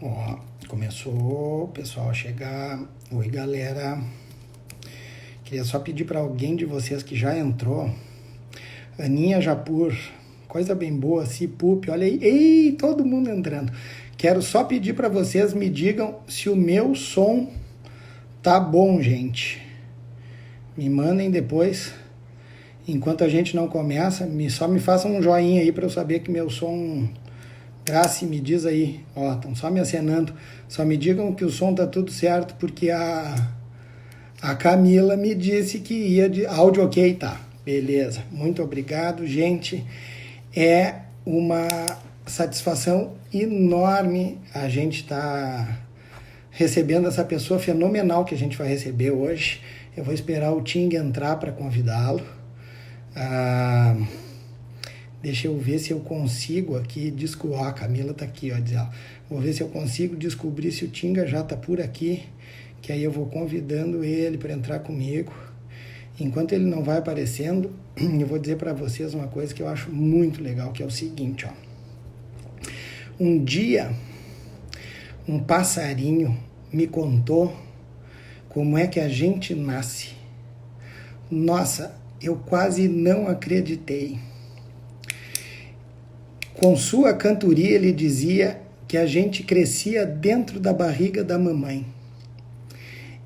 Ó, começou o pessoal a chegar. Oi, galera. Queria só pedir para alguém de vocês que já entrou. Aninha Japur, coisa bem boa. Cipup, olha aí. Ei, todo mundo entrando. Quero só pedir para vocês me digam se o meu som tá bom, gente. Me mandem depois. Enquanto a gente não começa, só me façam um joinha aí para eu saber que meu som... Graça, me diz aí. Ó, estão só me acenando. Só me digam que o som tá tudo certo, porque a Camila me disse que ia de áudio ok, tá. Beleza. Muito obrigado, gente. É uma satisfação enorme a gente estar recebendo essa pessoa fenomenal que a gente vai receber hoje. Eu vou esperar o Ting entrar para convidá-lo. Deixa eu ver se eu consigo aqui descobrir. A Camila tá aqui, ó. Vou ver se eu consigo descobrir se o Tinga já tá por aqui. Que aí eu vou convidando ele para entrar comigo. Enquanto ele não vai aparecendo, eu vou dizer para vocês uma coisa que eu acho muito legal, que é o seguinte, ó. Um dia, um passarinho me contou como é que a gente nasce. Nossa, eu quase não acreditei. Com sua cantoria, ele dizia que a gente crescia dentro da barriga da mamãe.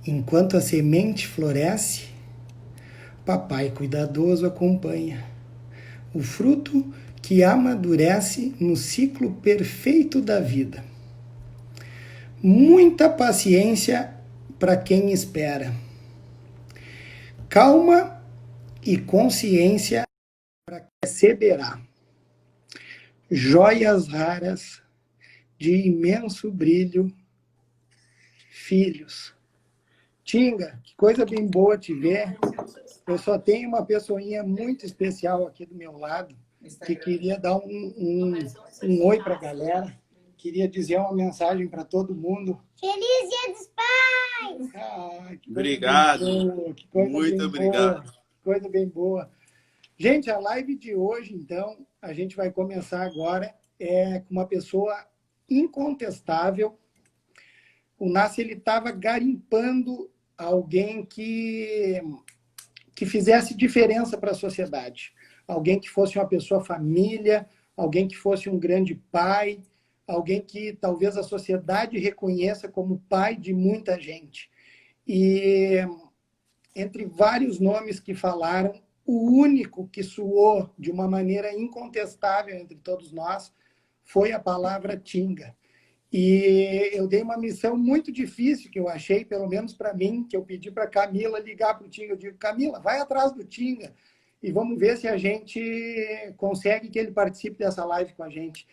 Enquanto a semente floresce, papai cuidadoso acompanha. O fruto que amadurece no ciclo perfeito da vida. Muita paciência para quem espera. Calma e consciência para quem receberá. Joias raras de imenso brilho, filhos. Tinga, que coisa bem boa te ver. Eu só tenho uma pessoinha muito especial aqui do meu lado, que queria dar um oi para a galera. Queria dizer uma mensagem para todo mundo. Feliz Dia dos Pais! Que obrigado. Boa, que coisa Muito bem obrigado. Boa, que coisa bem boa. Gente, a live de hoje, então, a gente vai começar agora com uma pessoa incontestável. O Nassi, ele estava garimpando alguém que fizesse diferença para a sociedade. Alguém que fosse uma pessoa família, alguém que fosse um grande pai, alguém que talvez a sociedade reconheça como pai de muita gente. E entre vários nomes que falaram, o único que soou de uma maneira incontestável entre todos nós foi a palavra Tinga. E eu dei uma missão muito difícil que eu achei, pelo menos para mim, que eu pedi para a Camila ligar para o Tinga. Eu digo, Camila, vai atrás do Tinga e vamos ver se a gente consegue que ele participe dessa live com a gente.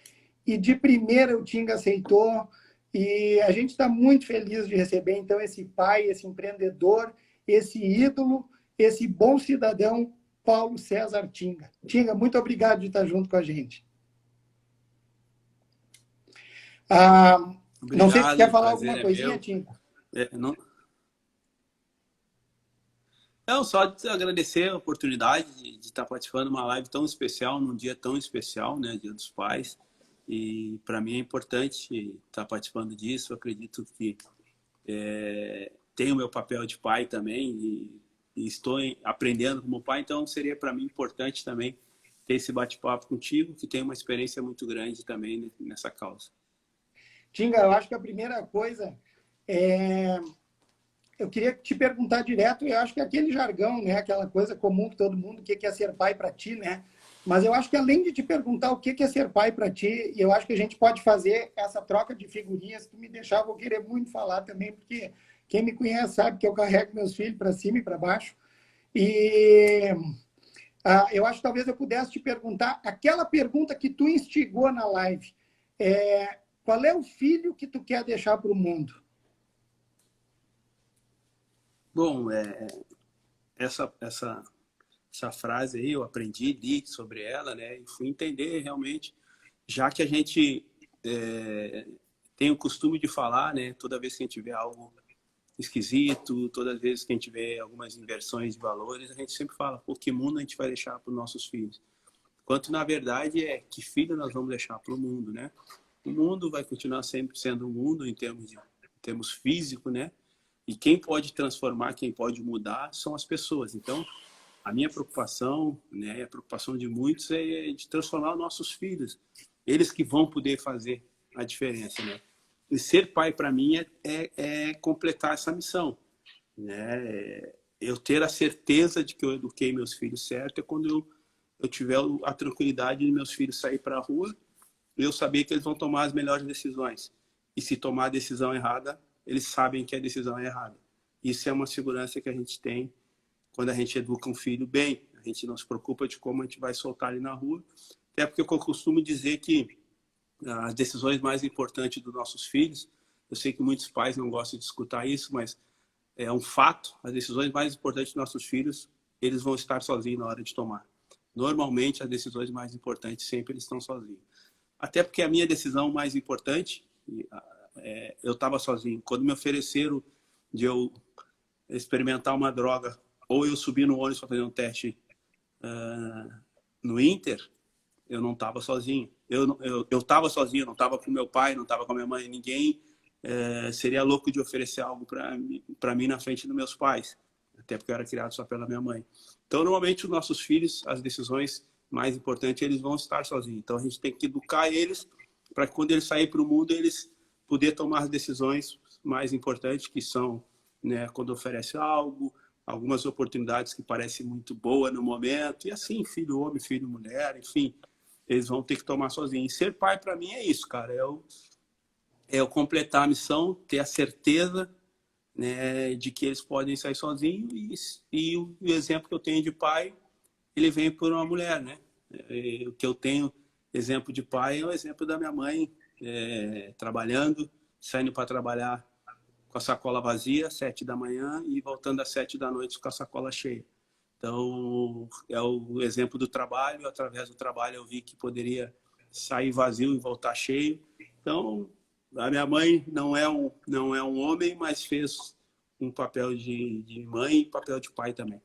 E de primeira o Tinga aceitou e a gente está muito feliz de receber, então, esse pai, esse empreendedor, esse ídolo, esse bom cidadão, Paulo César Tinga. Tinga, muito obrigado de estar junto com a gente. Não sei se você quer falar alguma coisinha, Tinga. Não, só agradecer a oportunidade de estar participando de uma live tão especial, num dia tão especial, né, Dia dos Pais. E para mim é importante estar participando disso. Eu acredito que tenho o meu papel de pai também e estou aprendendo como pai, então seria para mim importante também ter esse bate-papo contigo, que tem uma experiência muito grande também nessa causa. Tinga, eu acho que a primeira coisa eu queria te perguntar direto, eu acho que é aquele jargão, né, aquela coisa comum que todo mundo, o que é ser pai para ti, né? Mas eu acho que além de te perguntar o que é ser pai para ti, eu acho que a gente pode fazer essa troca de figurinhas. Se tu me deixar, eu vou querer muito falar também, porque quem me conhece sabe que eu carrego meus filhos para cima e para baixo. E eu acho que talvez eu pudesse te perguntar aquela pergunta que tu instigou na live. Qual é o filho que tu quer deixar para o mundo? Bom, essa frase aí eu aprendi, li sobre ela, né? E fui entender realmente, já que a gente tem o costume de falar, né? Toda vez que a gente vê algo esquisito, toda vez que a gente vê algumas inversões de valores, a gente sempre fala, pô, que mundo a gente vai deixar para os nossos filhos? Quanto, na verdade, que filho nós vamos deixar para o mundo, né? O mundo vai continuar sempre sendo um mundo em termos físicos, né? E quem pode transformar, quem pode mudar são as pessoas. Então, a minha preocupação, né, a preocupação de muitos é de transformar os nossos filhos. Eles que vão poder fazer a diferença, né? E ser pai, para mim, é completar essa missão, né? Eu ter a certeza de que eu eduquei meus filhos certo é quando eu tiver a tranquilidade de meus filhos sair para a rua e eu saber que eles vão tomar as melhores decisões. E se tomar a decisão errada, eles sabem que a decisão é errada. Isso é uma segurança que a gente tem quando a gente educa um filho bem. A gente não se preocupa de como a gente vai soltar ele na rua. Até porque eu costumo dizer que as decisões mais importantes dos nossos filhos, eu sei que muitos pais não gostam de escutar isso, mas é um fato, as decisões mais importantes dos nossos filhos, eles vão estar sozinhos na hora de tomar. Normalmente, as decisões mais importantes sempre eles estão sozinhos. Até porque a minha decisão mais importante, eu estava sozinho. Quando me ofereceram de eu experimentar uma droga, ou eu subir no ônibus para fazer um teste no Inter, eu não estava sozinho. Eu estava sozinho, não estava com meu pai, não estava com a minha mãe, ninguém seria louco de oferecer algo para mim na frente dos meus pais, até porque eu era criado só pela minha mãe. Então, normalmente, os nossos filhos, as decisões mais importantes, eles vão estar sozinhos. Então, a gente tem que educar eles para que quando eles saírem para o mundo, eles poderem tomar as decisões mais importantes, que são, né, quando oferece algo, algumas oportunidades que parecem muito boas no momento, e assim, filho homem, filho mulher, enfim, eles vão ter que tomar sozinhos. E ser pai, para mim, é isso, cara. É eu completar a missão, ter a certeza, né, de que eles podem sair sozinhos. E o exemplo que eu tenho de pai, ele vem por uma mulher, né? O que eu tenho exemplo de pai é o exemplo da minha mãe, trabalhando, saindo para trabalhar com a sacola vazia, 7 da manhã, e voltando às 7 da noite com a sacola cheia. Então, é o exemplo do trabalho. Através do trabalho eu vi que poderia sair vazio e voltar cheio. Então, a minha mãe não é um homem, mas fez um papel de mãe e papel de pai também.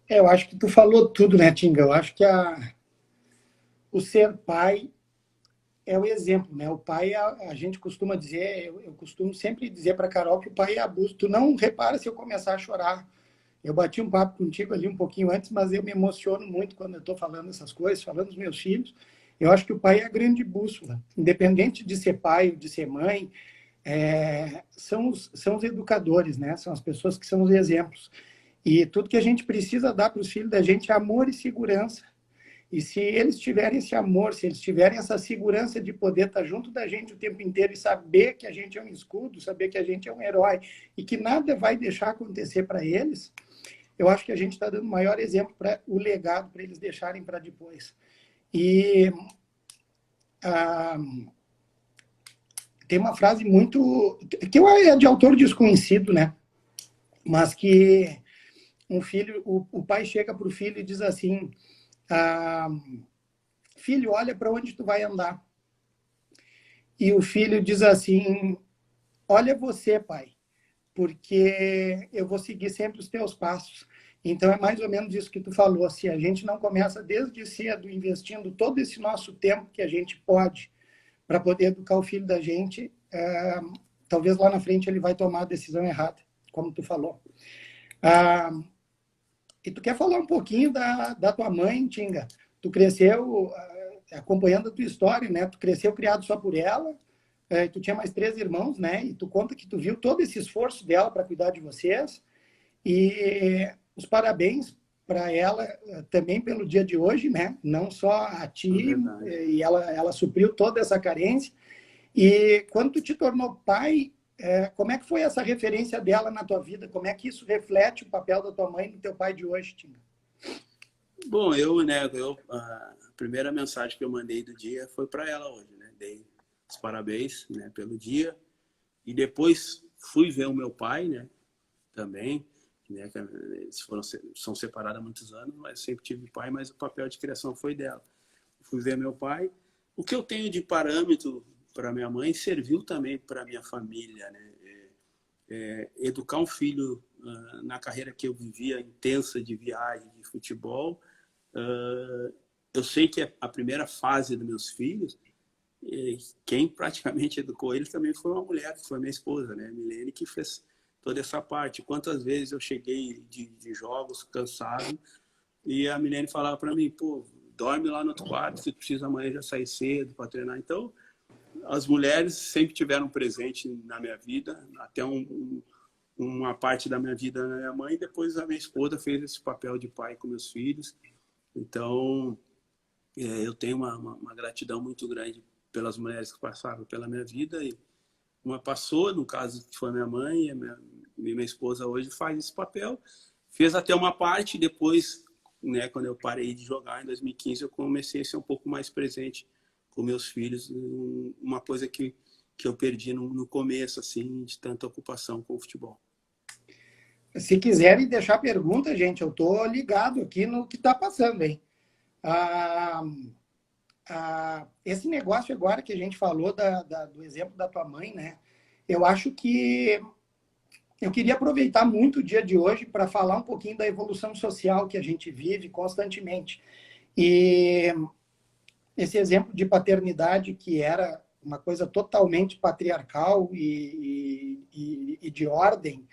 Eu acho que tu falou tudo, né, Tinga? Eu acho que o ser pai é o exemplo, né? O pai, a gente costuma dizer, eu costumo sempre dizer para Carol que o pai é abuso. Tu não repara se eu começar a chorar. Eu bati um papo contigo ali um pouquinho antes, mas eu me emociono muito quando eu estou falando essas coisas, falando dos meus filhos. Eu acho que o pai é a grande bússola. Independente de ser pai ou de ser mãe, são os educadores, né? São as pessoas que são os exemplos. E tudo que a gente precisa dar para os filhos da gente é amor e segurança. E se eles tiverem esse amor, se eles tiverem essa segurança de poder estar junto da gente o tempo inteiro e saber que a gente é um escudo, saber que a gente é um herói e que nada vai deixar acontecer para eles, eu acho que a gente está dando o maior exemplo para o legado para eles deixarem para depois. E tem uma frase muito que é de autor desconhecido, né? Mas que o pai chega para o filho e diz assim: filho, olha para onde tu vai andar. E o filho diz assim: olha você, pai, porque eu vou seguir sempre os teus passos. Então é mais ou menos isso que tu falou. Se a gente não começa desde cedo investindo todo esse nosso tempo que a gente pode para poder educar o filho da gente, talvez lá na frente ele vai tomar a decisão errada, como tu falou. E tu quer falar um pouquinho da tua mãe, Tinga? Tu cresceu acompanhando a tua história, né? Tu cresceu criado só por ela, tu tinha mais 3 irmãos, né? E tu conta que tu viu todo esse esforço dela para cuidar de vocês. E os parabéns para ela também pelo dia de hoje, né? Não só a ti, e ela supriu toda essa carência. E quando tu te tornou pai, como é que foi essa referência dela na tua vida? Como é que isso reflete o papel da tua mãe e do teu pai de hoje, Tinga? Bom, a primeira mensagem que eu mandei do dia foi para ela hoje, né? Dei os parabéns, né, pelo dia. E depois fui ver o meu pai, né, também, né, eles são separados há muitos anos, mas sempre tive pai, mas o papel de criação foi dela. Fui ver meu pai. O que eu tenho de parâmetro para minha mãe serviu também para minha família, né? Educar um filho na carreira que eu vivia intensa de viagem, de futebol. Eu sei que a primeira fase dos meus filhos E quem praticamente educou ele também foi uma mulher, que foi minha esposa, né? Milene, que fez toda essa parte. Quantas vezes eu cheguei de jogos cansado e a Milene falava para mim, pô, dorme lá no outro quarto, se precisa amanhã já sair cedo para treinar. Então, as mulheres sempre tiveram presente na minha vida, até uma parte da minha vida na minha mãe, e depois a minha esposa fez esse papel de pai com meus filhos. Então, eu tenho uma gratidão muito grande pelas mulheres que passaram pela minha vida. E uma passou, no caso que foi minha mãe, e minha esposa hoje faz esse papel. Fez até uma parte, depois, né, quando eu parei de jogar em 2015, eu comecei a ser um pouco mais presente com meus filhos, uma coisa que eu perdi no começo, assim, de tanta ocupação com o futebol. Se quiserem deixar pergunta, gente, eu estou ligado aqui no que está passando, hein? Esse negócio agora que a gente falou do exemplo da tua mãe, né? Eu acho que eu queria aproveitar muito o dia de hoje para falar um pouquinho da evolução social que a gente vive constantemente. E esse exemplo de paternidade que era uma coisa totalmente patriarcal e de ordem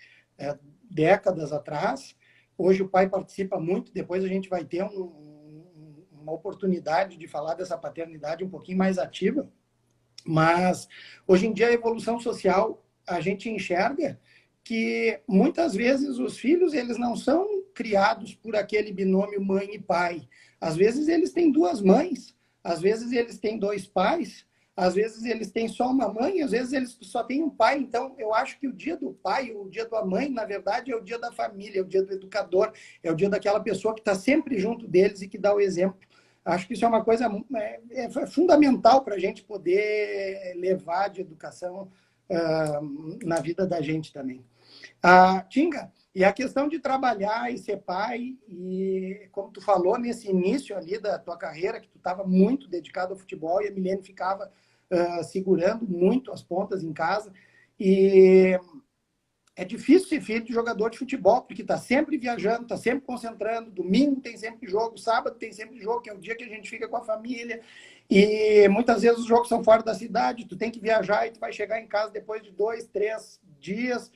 décadas atrás, hoje o pai participa muito, depois a gente vai ter uma oportunidade de falar dessa paternidade um pouquinho mais ativa, mas hoje em dia a evolução social, a gente enxerga que muitas vezes os filhos eles não são criados por aquele binômio mãe e pai. Às vezes eles têm duas mães, às vezes eles têm dois pais, às vezes eles têm só uma mãe, às vezes eles só têm um pai. Então, eu acho que o dia do pai, o dia da mãe, na verdade, é o dia da família, é o dia do educador, é o dia daquela pessoa que está sempre junto deles e que dá o exemplo. Acho que isso é uma coisa fundamental para a gente poder levar de educação na vida da gente também. Tinga, e a questão de trabalhar e ser pai, e como tu falou nesse início ali da tua carreira, que tu estava muito dedicado ao futebol e a Milene ficava segurando muito as pontas em casa, e é difícil ser filho de jogador de futebol, porque está sempre viajando, está sempre concentrando, domingo tem sempre jogo, sábado tem sempre jogo, que é o dia que a gente fica com a família, e muitas vezes os jogos são fora da cidade, tu tem que viajar e tu vai chegar em casa depois de 2, 3 dias.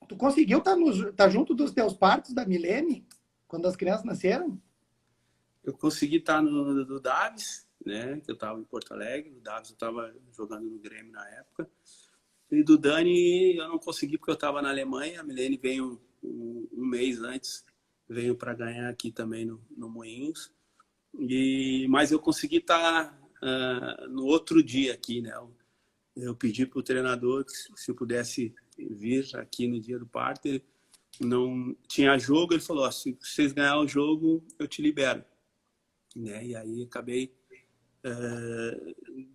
Tu conseguiu estar junto dos teus partos da Milene, quando as crianças nasceram? Eu consegui estar no Davis, né, que eu estava em Porto Alegre, o Davis eu estava jogando no Grêmio na época, e do Dani eu não consegui porque eu estava na Alemanha, a Milene veio um mês antes, veio para ganhar aqui também no Moinhos, mas eu consegui estar no outro dia aqui, né, eu pedi para o treinador que se eu pudesse vir aqui no dia do parto, ele não tinha jogo, ele falou, se vocês ganharem o jogo, eu te libero. Né? E aí acabei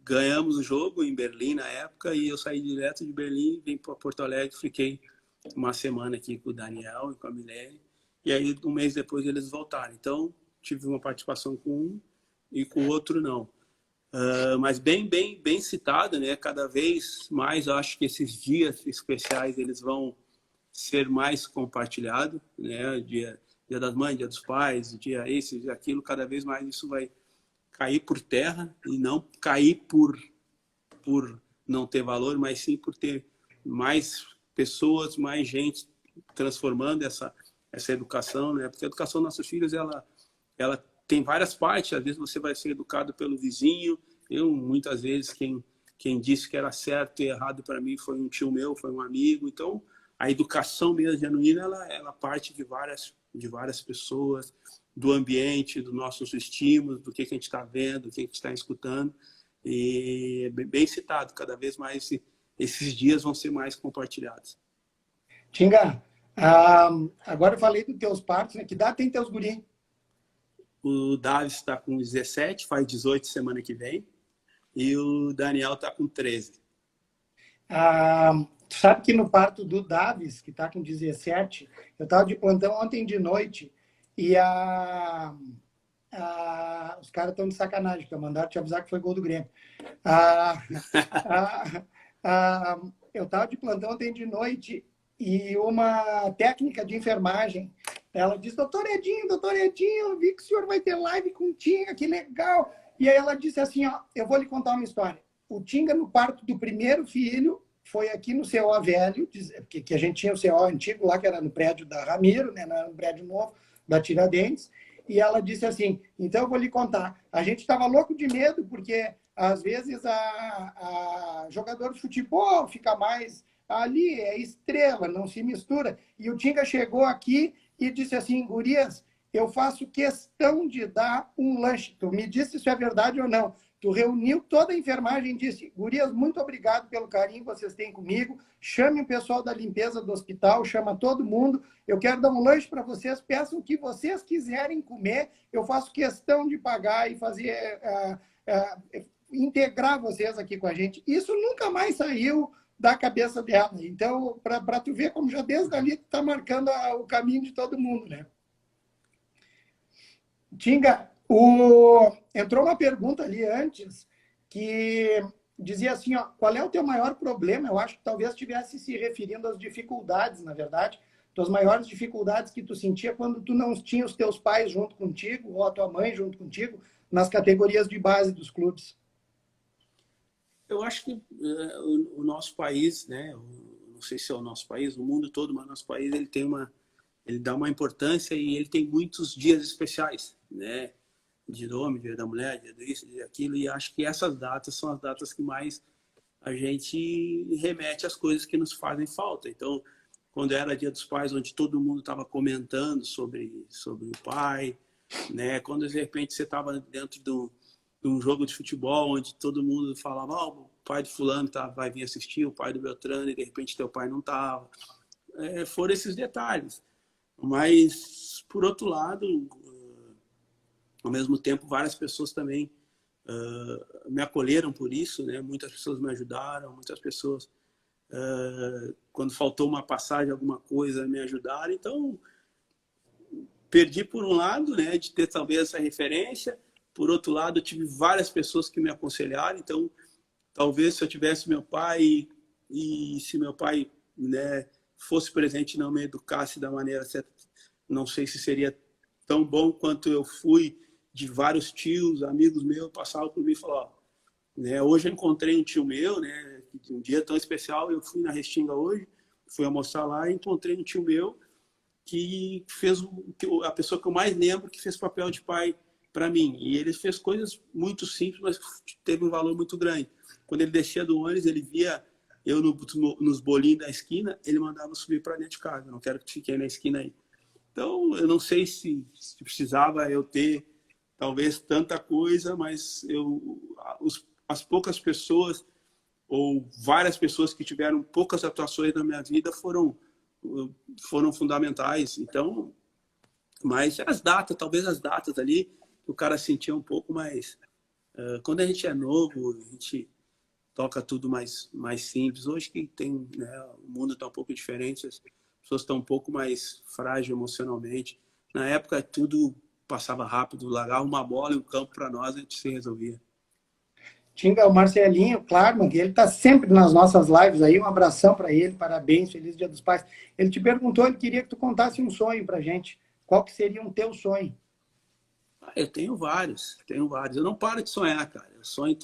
ganhamos o jogo em Berlim na época e eu saí direto de Berlim, vim para Porto Alegre, fiquei uma semana aqui com o Daniel e com a Milene, e aí um mês depois eles voltaram. Então tive uma participação com um e com o outro não. Mas bem citado, né? Cada vez mais eu acho que esses dias especiais eles vão ser mais compartilhados, né? Dia das mães, dia dos pais, dia esse, dia aquilo, cada vez mais isso vai cair por terra e não cair por não ter valor, mas sim por ter mais pessoas, mais gente transformando essa educação, né? Porque a educação dos nossos filhos, ela tem várias partes. Às vezes você vai ser educado pelo vizinho. Eu, muitas vezes, quem disse que era certo e errado para mim foi um tio meu, foi um amigo. Então, a educação mesmo genuína, ela parte de várias pessoas, do ambiente, dos nossos estímulos, do que a gente está vendo, do que a gente está escutando. E bem citado, cada vez mais esses dias vão ser mais compartilhados. Tinga, agora eu falei dos teus partos, né? Que idade tem teus guri? O Davi está com 17, faz 18 semana que vem. E o Daniel está com 13. Tu sabe que no parto do Davis, que está com 17, eu estava de plantão ontem de noite e os caras estão de sacanagem, porque mandaram te avisar que foi gol do Grêmio. Eu estava de plantão ontem de noite e uma técnica de enfermagem, ela disse, doutor Edinho, eu vi que o senhor vai ter live com Tinga, que legal. E aí ela disse assim, ó, eu vou lhe contar uma história. O Tinga, no parto do primeiro filho, foi aqui no CO velho, que a gente tinha o CO antigo lá, que era no prédio da Ramiro, né, no prédio novo da Tiradentes, e ela disse assim, então eu vou lhe contar, a gente estava louco de medo, porque às vezes a jogador de futebol fica mais ali, é estrela, não se mistura. E o Tinga chegou aqui e disse assim, gurias, eu faço questão de dar um lanche. Tu me disse se é verdade ou não. Tu reuniu toda a enfermagem e disse, gurias, muito obrigado pelo carinho que vocês têm comigo. Chame o pessoal da limpeza do hospital, chama todo mundo. Eu quero dar um lanche para vocês. Peçam o que vocês quiserem comer. Eu faço questão de pagar e fazer... integrar vocês aqui com a gente. Isso nunca mais saiu da cabeça dela. Então, para tu ver como já desde ali tu está marcando o caminho de todo mundo, né? Tinga, entrou uma pergunta ali antes que dizia assim, ó, qual é o teu maior problema? Eu acho que talvez estivesse se referindo às dificuldades, na verdade, tuas maiores dificuldades que tu sentia quando tu não tinha os teus pais junto contigo, ou a tua mãe junto contigo, nas categorias de base dos clubes. Eu acho que o nosso país, né, não sei se é o nosso país, o mundo todo, mas o nosso país ele dá uma importância e ele tem muitos dias especiais, né? Dia do homem, dia da mulher, dia disso, dia daquilo, e acho que essas datas são as datas que mais a gente remete às coisas que nos fazem falta. Então, quando era Dia dos Pais, onde todo mundo estava comentando sobre o pai, né? Quando de repente você estava dentro de um jogo de futebol, onde todo mundo falava, o pai de fulano vai vir assistir, o pai do Beltrano, e de repente teu pai não estava. Foram esses detalhes. Mas, por outro lado, ao mesmo tempo, várias pessoas também me acolheram por isso, né? Muitas pessoas me ajudaram, muitas pessoas, quando faltou uma passagem, alguma coisa, me ajudaram. Então, perdi por um lado, né, de ter talvez essa referência. Por outro lado, eu tive várias pessoas que me aconselharam. Então, talvez se eu tivesse meu pai e se meu pai, né, fosse presente e não me educasse da maneira certa, não sei se seria tão bom quanto eu fui, de vários tios, amigos meus, passavam por mim e falavam, né, hoje eu encontrei um tio meu, né, um dia tão especial, eu fui na Restinga hoje, fui almoçar lá e encontrei um tio meu que fez a pessoa que eu mais lembro que fez papel de pai para mim. E ele fez coisas muito simples, mas teve um valor muito grande. Quando ele descia do ônibus, ele via eu nos bolinhos da esquina, ele mandava subir para dentro de casa. Não quero que fique aí na esquina aí. Então, eu não sei se precisava eu ter talvez tanta coisa, mas as poucas pessoas ou várias pessoas que tiveram poucas atuações na minha vida foram fundamentais. Então, mas as datas, talvez as datas ali, o cara sentia um pouco mais. Quando a gente é novo, a gente toca tudo mais simples. Hoje que tem, né, o mundo está um pouco diferente, as pessoas estão um pouco mais frágeis emocionalmente. Na época, tudo passava rápido, largava uma bola e um campo para nós, a gente se resolvia. Tinga, o Marcelinho, claro, ele está sempre nas nossas lives aí. Um abração para ele, parabéns, feliz Dia dos Pais. Ele te perguntou, ele queria que tu contasse um sonho para gente. Qual que seria um teu sonho? Eu tenho vários. Eu não paro de sonhar, cara. Eu sonho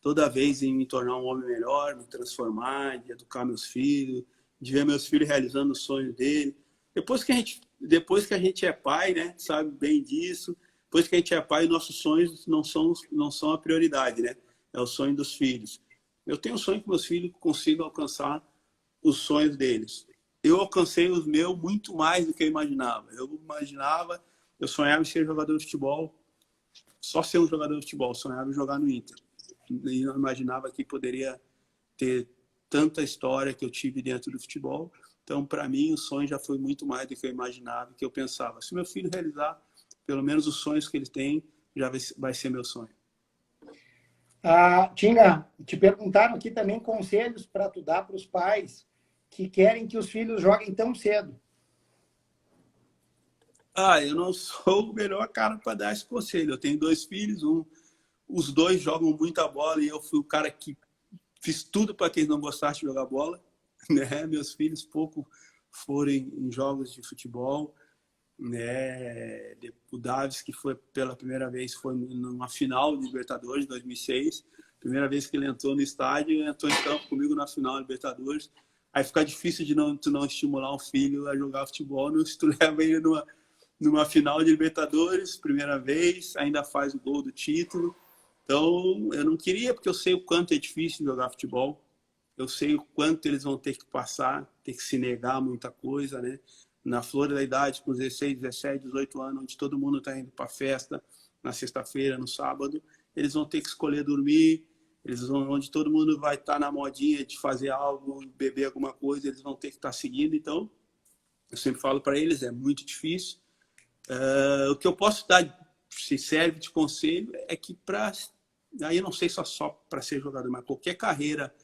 toda vez em me tornar um homem melhor, me transformar, de educar meus filhos, de ver meus filhos realizando o sonho dele. Depois que a gente é pai, né, sabe bem disso. Depois que a gente é pai, nossos sonhos não são a prioridade, né? É o sonho dos filhos. Eu tenho um sonho que meus filhos consigam alcançar os sonhos deles. Eu alcancei os meus muito mais do que eu imaginava. Eu sonhava em ser jogador de futebol, só ser um jogador de futebol. Eu sonhava em jogar no Inter. E não imaginava que poderia ter tanta história que eu tive dentro do futebol. Então, para mim, o sonho já foi muito mais do que eu imaginava, que eu pensava. Se meu filho realizar pelo menos os sonhos que ele tem, já vai ser meu sonho. Tinga, te perguntaram aqui também conselhos para tu dar para os pais que querem que os filhos joguem tão cedo. Eu não sou o melhor cara para dar esse conselho. Eu tenho 2 filhos, os 2 jogam muita bola e eu fui o cara que fiz tudo para que eles não gostassem de jogar bola. Né? Meus filhos pouco foram em jogos de futebol. né? O Davis, que foi pela primeira vez, foi numa final de Libertadores, 2006. Primeira vez que ele entrou no estádio, entrou em campo comigo na final de Libertadores. Aí fica difícil de tu não estimular um filho a jogar futebol, se tu leva ele numa final de Libertadores, primeira vez, ainda faz o gol do título. Então, eu não queria, porque eu sei o quanto é difícil jogar futebol. Eu sei o quanto eles vão ter que passar, ter que se negar a muita coisa, né? Na flor da idade, com 16, 17, 18 anos, onde todo mundo está indo para festa, na sexta-feira, no sábado, eles vão ter que escolher dormir, onde todo mundo vai estar na modinha de fazer algo, beber alguma coisa, eles vão ter que estar seguindo. Então, eu sempre falo para eles, é muito difícil. O que eu posso dar, se serve de conselho, é que aí eu não sei só para ser jogador, mas qualquer carreira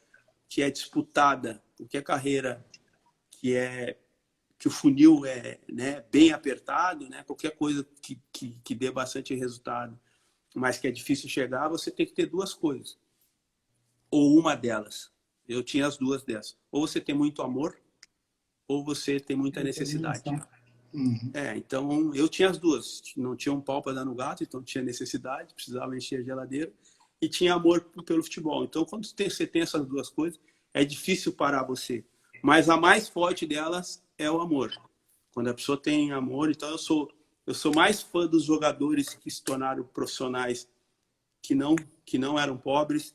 que é disputada, qualquer carreira que o funil é, né, bem apertado, né, qualquer coisa que dê bastante resultado, mas que é difícil chegar, você tem que ter duas coisas. Ou uma delas. Eu tinha as duas dessas. Ou você tem muito amor, ou você tem muita necessidade. Então eu tinha as duas. Não tinha um pau para dar no gato, então tinha necessidade, precisava encher a geladeira, e tinha amor pelo futebol. Então quando você tem essas duas coisas, é difícil parar você. Mas a mais forte delas é o amor. Quando a pessoa tem amor, então eu sou mais fã dos jogadores que se tornaram profissionais que não eram pobres,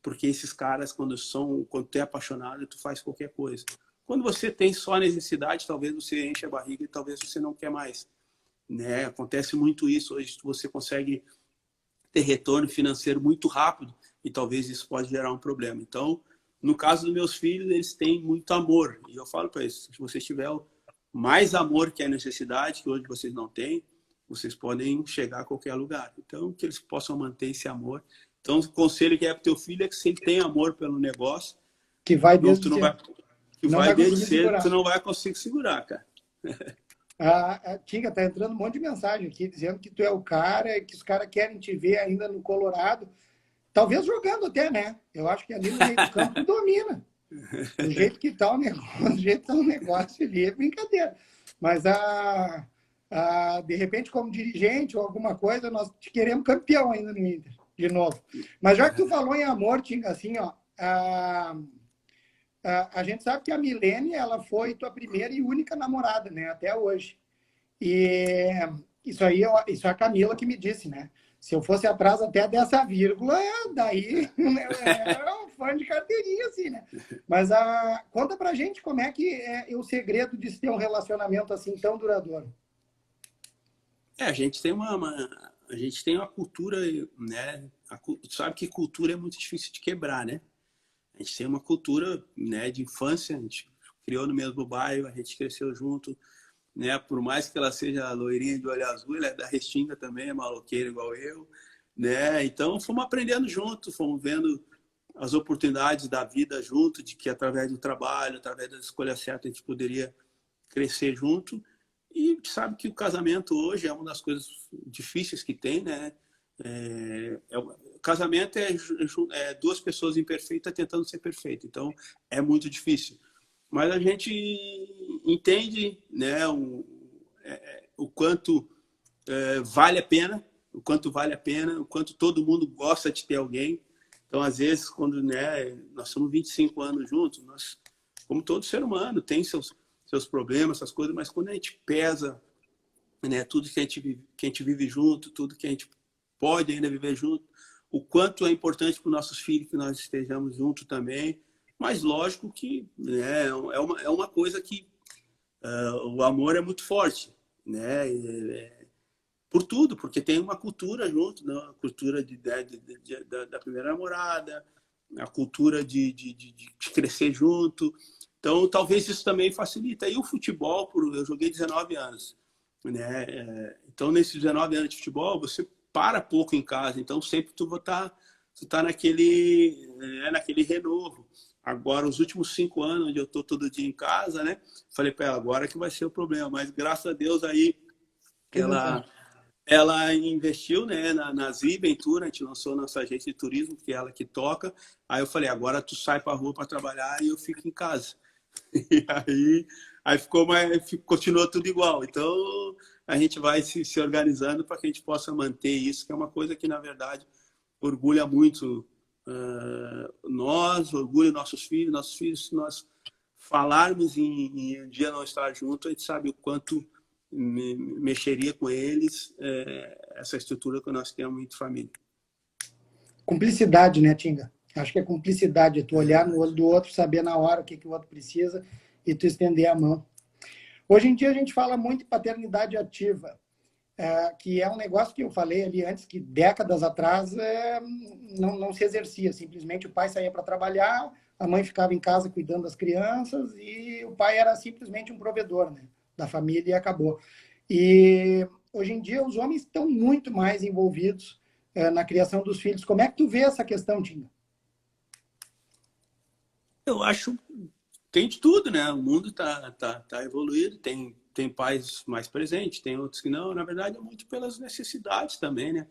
porque esses caras, quando tu é apaixonado, tu faz qualquer coisa. Quando você tem só necessidade, talvez você enche a barriga e talvez você não quer mais, né? Acontece muito isso. Hoje você consegue ter retorno financeiro muito rápido e talvez isso pode gerar um problema. Então, no caso dos meus filhos, eles têm muito amor. E eu falo para eles, se vocês tiverem mais amor que a necessidade, que hoje vocês não têm, vocês podem chegar a qualquer lugar. Então, que eles possam manter esse amor. Então, o conselho que é para o teu filho é que se ele tem amor pelo negócio, que vai desde cedo. Tu não vai conseguir segurar, cara. A Tinga, tá entrando um monte de mensagem aqui, dizendo que tu é o cara, que os caras querem te ver ainda no Colorado. Talvez jogando até, né? Eu acho que ali no meio do campo tu domina. Do jeito que tá o negócio ali, é brincadeira. Mas de repente, como dirigente ou alguma coisa, nós te queremos campeão ainda no Inter, de novo. Mas já que tu falou em amor, Tinga, assim, ó, a gente sabe que a Milene, ela foi tua primeira e única namorada, né? Até hoje. E isso é a Camila que me disse, né? Se eu fosse atrás até dessa vírgula, daí eu era um fã de carteirinha, assim, né? Mas conta pra gente como é que é o segredo de se ter um relacionamento assim tão duradouro. A gente tem uma cultura, né? Sabe que cultura é muito difícil de quebrar, né? A gente tem uma cultura, né, de infância, a gente criou no mesmo bairro, a gente cresceu junto, né? Por mais que ela seja loirinha de olho azul, ela é da Restinga também, é maloqueira igual eu, né? Então fomos aprendendo junto, fomos vendo as oportunidades da vida junto, de que através do trabalho, através da escolha certa, a gente poderia crescer junto. E sabe que o casamento hoje é uma das coisas difíceis que tem, né? O casamento é duas pessoas imperfeitas tentando ser perfeito, então é muito difícil. Mas a gente entende, né, o quanto vale a pena, o quanto todo mundo gosta de ter alguém. Então, às vezes, quando, né, nós somos 25 anos juntos, nós, como todo ser humano, tem seus problemas, essas coisas, mas quando a gente pesa, né, tudo que a gente vive junto, tudo que a gente pode ainda viver junto, o quanto é importante para os nossos filhos que nós estejamos juntos também. Mas lógico que, né, é uma coisa que o amor é muito forte, né? Por tudo, porque tem uma cultura junto, né? A cultura da primeira namorada, a cultura de crescer junto. Então, talvez isso também facilita. E o futebol, eu joguei 19 anos, né? Então, nesses 19 anos de futebol, você para pouco em casa, então sempre tu tá naquele renovo. Agora, os últimos 5 anos, onde eu tô todo dia em casa, né? Falei para ela, agora que vai ser o problema. Mas, graças a Deus, aí ela investiu, né, na Zi Ventura, a gente lançou nossa agência de turismo, que é ela que toca. Aí eu falei, agora tu sai para a rua para trabalhar e eu fico em casa. E aí continuou tudo igual. Então, a gente vai se organizando para que a gente possa manter isso, que é uma coisa que, na verdade, orgulha muito nós, orgulha nossos filhos, se nós falarmos em um dia não estar junto, a gente sabe o quanto mexeria com eles essa estrutura que nós temos entre família. Cumplicidade, né, Tinga? Acho que é cumplicidade, é tu olhar no olho do outro, saber na hora o que o outro precisa e tu estender a mão. Hoje em dia a gente fala muito em paternidade ativa, que é um negócio que eu falei ali antes, que décadas atrás não se exercia. Simplesmente o pai saía para trabalhar, a mãe ficava em casa cuidando das crianças e o pai era simplesmente um provedor, né, da família e acabou. E hoje em dia os homens estão muito mais envolvidos na criação dos filhos. Como é que tu vê essa questão, Tinga? Eu acho tem de tudo, né? O mundo tá evoluído, tem pais mais presentes, tem outros que não. Na verdade, é muito pelas necessidades também, né?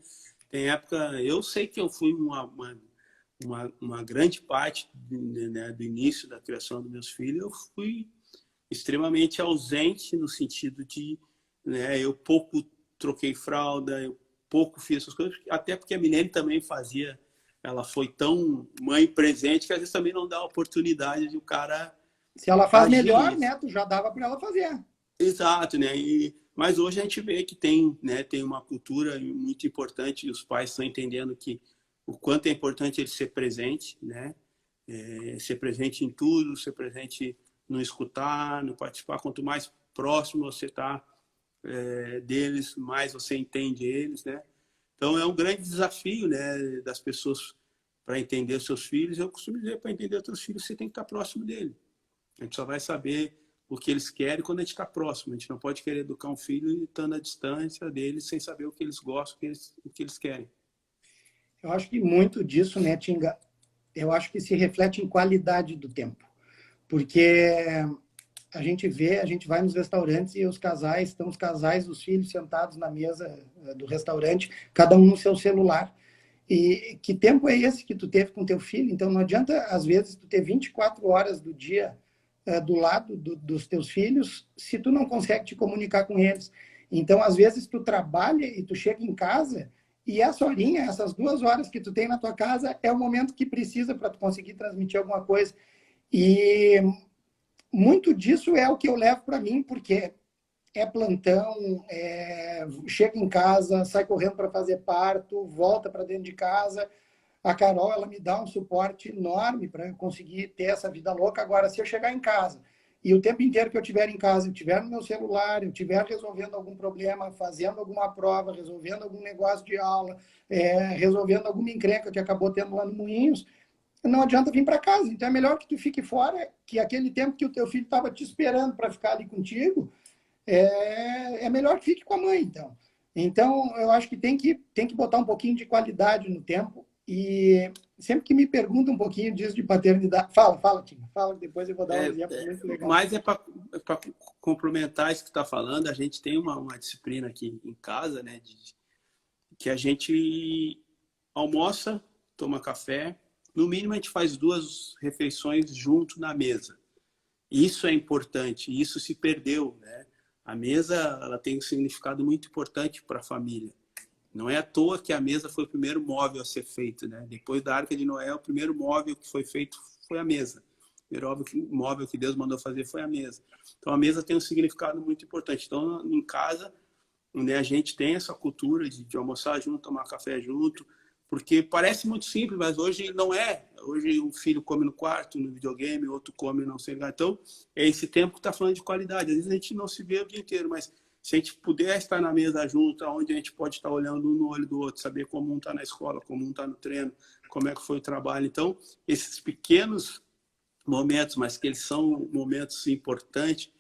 Tem época... Eu sei que eu fui uma grande parte, né, do início da criação dos meus filhos, eu fui extremamente ausente no sentido de... Né, eu pouco troquei fralda, eu pouco fiz essas coisas, até porque a Milene também fazia... Ela foi tão mãe presente que às vezes também não dá a oportunidade de o cara... Se ela faz melhor, né, tu já dava para ela fazer. Exato, né? Mas hoje a gente vê que tem uma cultura muito importante e os pais estão entendendo que o quanto é importante ele ser presente, né? Ser presente em tudo, ser presente no escutar, no participar. Quanto mais próximo você está deles, mais você entende eles, né? Então é um grande desafio, né, das pessoas para entender os seus filhos. Eu costumo dizer, para entender os seus filhos, você tem que estar próximo dele. A gente só vai saber o que eles querem quando a gente está próximo. A gente não pode querer educar um filho estando à distância deles, sem saber o que eles gostam, o que eles querem. Eu acho que muito disso, né, Tinga, eu acho que se reflete em qualidade do tempo. Porque a gente vai nos restaurantes e os casais, os filhos sentados na mesa do restaurante, cada um no seu celular. E que tempo é esse que tu teve com teu filho? Então não adianta, às vezes, tu ter 24 horas do dia do lado dos teus filhos, se tu não consegue te comunicar com eles. Então, às vezes, tu trabalha e tu chega em casa e essa horinha, essas 2 horas que tu tem na tua casa, é o momento que precisa para tu conseguir transmitir alguma coisa. E muito disso é o que eu levo para mim, porque plantão, chega em casa, sai correndo para fazer parto, volta para dentro de casa. A Carol, ela me dá um suporte enorme para eu conseguir ter essa vida louca. Agora, se eu chegar em casa e o tempo inteiro que eu estiver em casa, eu estiver no meu celular, eu estiver resolvendo algum problema, fazendo alguma prova, resolvendo algum negócio de aula, resolvendo alguma encrenca que acabou tendo lá no Moinhos, não adianta vir para casa. Então, é melhor que tu fique fora, que aquele tempo que o teu filho estava te esperando para ficar ali contigo, é melhor que fique com a mãe, então. Então, eu acho que tem que botar um pouquinho de qualidade no tempo. E sempre que me perguntam um pouquinho disso de paternidade... Fala, Tina. Fala, depois eu vou dar um exemplo muito legal. Mas para complementar isso que você está falando, a gente tem uma disciplina aqui em casa, né? Que a gente almoça, toma café. No mínimo, a gente faz 2 refeições junto na mesa. Isso é importante. Isso se perdeu, né? A mesa, ela tem um significado muito importante para a família. Não é à toa que a mesa foi o primeiro móvel a ser feito, né? Depois da Arca de Noé, o primeiro móvel que foi feito foi a mesa. O primeiro móvel que Deus mandou fazer foi a mesa. Então, a mesa tem um significado muito importante. Então, em casa, né, a gente tem essa cultura de almoçar junto, tomar café junto, porque parece muito simples, mas hoje não é. Hoje um filho come no quarto, no videogame, outro come não sei lá. Então, é esse tempo que está falando de qualidade. Às vezes a gente não se vê o dia inteiro, mas se a gente puder estar na mesa junto, onde a gente pode estar olhando um no olho do outro, saber como um está na escola, como um está no treino, como é que foi o trabalho. Então, esses pequenos momentos, mas que eles são momentos importantes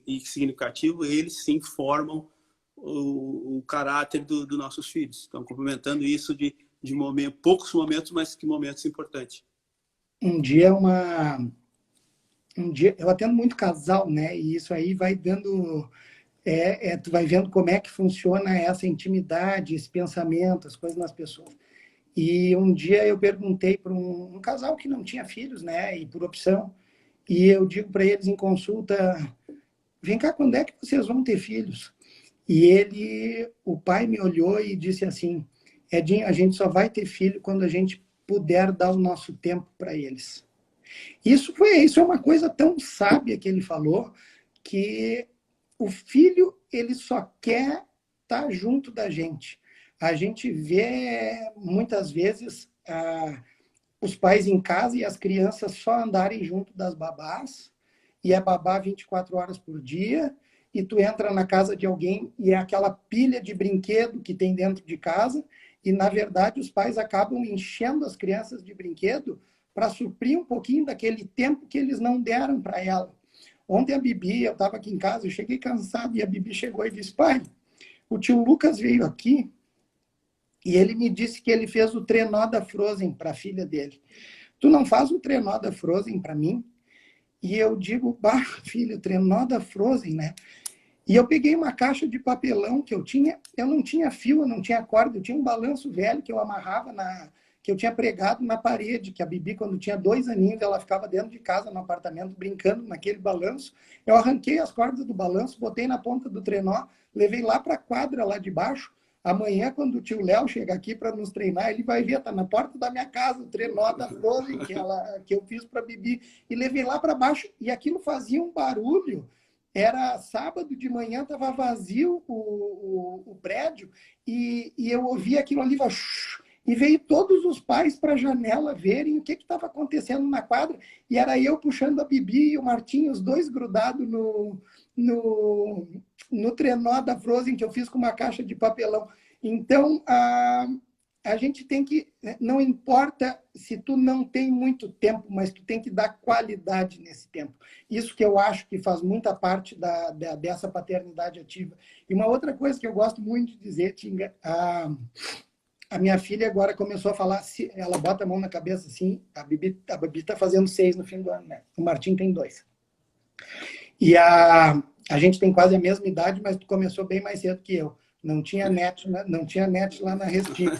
e significativos, eles sim formam o caráter dos nossos filhos. Então, complementando isso de poucos momentos, mas que momentos importantes. Um dia eu atendo muito casal, né? E isso aí vai dando... tu vai vendo como é que funciona essa intimidade, esse pensamento, as coisas nas pessoas. E um dia eu perguntei para um casal que não tinha filhos, né? E por opção. E eu digo para eles em consulta, vem cá, quando é que vocês vão ter filhos? E o pai me olhou e disse assim, Edinho, a gente só vai ter filho quando a gente puder dar o nosso tempo para eles. Isso é uma coisa tão sábia que ele falou, que o filho, ele só quer estar junto da gente. A gente vê, muitas vezes, os pais em casa e as crianças só andarem junto das babás, e é babá 24 horas por dia, e tu entra na casa de alguém e é aquela pilha de brinquedo que tem dentro de casa, e, na verdade, os pais acabam enchendo as crianças de brinquedo para suprir um pouquinho daquele tempo que eles não deram para ela. Ontem a Bibi, eu estava aqui em casa, eu cheguei cansado, e a Bibi chegou e disse, pai, o tio Lucas veio aqui e ele me disse que ele fez o trenó da Frozen para a filha dele. Tu não faz o trenó da Frozen para mim? E eu digo, bah, filho, trenó da Frozen, né? E eu peguei uma caixa de papelão que eu não tinha fio, eu não tinha corda, eu tinha um balanço velho que eu amarrava, que eu tinha pregado na parede, que a Bibi, quando tinha 2 aninhos, ela ficava dentro de casa, no apartamento, brincando naquele balanço. Eu arranquei as cordas do balanço, botei na ponta do trenó, levei lá para a quadra, lá de baixo. Amanhã, quando o tio Léo chega aqui para nos treinar, ele vai ver, tá na porta da minha casa, o trenó da Frozen que eu fiz para a Bibi. E levei lá para baixo, e aquilo fazia um barulho. Era sábado de manhã, estava vazio o prédio, e eu ouvi aquilo ali, e veio todos os pais para a janela verem o que estava acontecendo na quadra, e era eu puxando a Bibi e o Martinho, os dois grudados no trenó da Frozen, que eu fiz com uma caixa de papelão. Então, a gente tem que, não importa se tu não tem muito tempo, mas tu tem que dar qualidade nesse tempo. Isso que eu acho que faz muita parte dessa paternidade ativa. E uma outra coisa que eu gosto muito de dizer, Tinga, a minha filha agora começou a falar, ela bota a mão na cabeça assim, a Bibi está fazendo 6 no fim do ano, né? O Martim tem 2. E a gente tem quase a mesma idade, mas tu começou bem mais cedo que eu. Não tinha net lá na Restinga.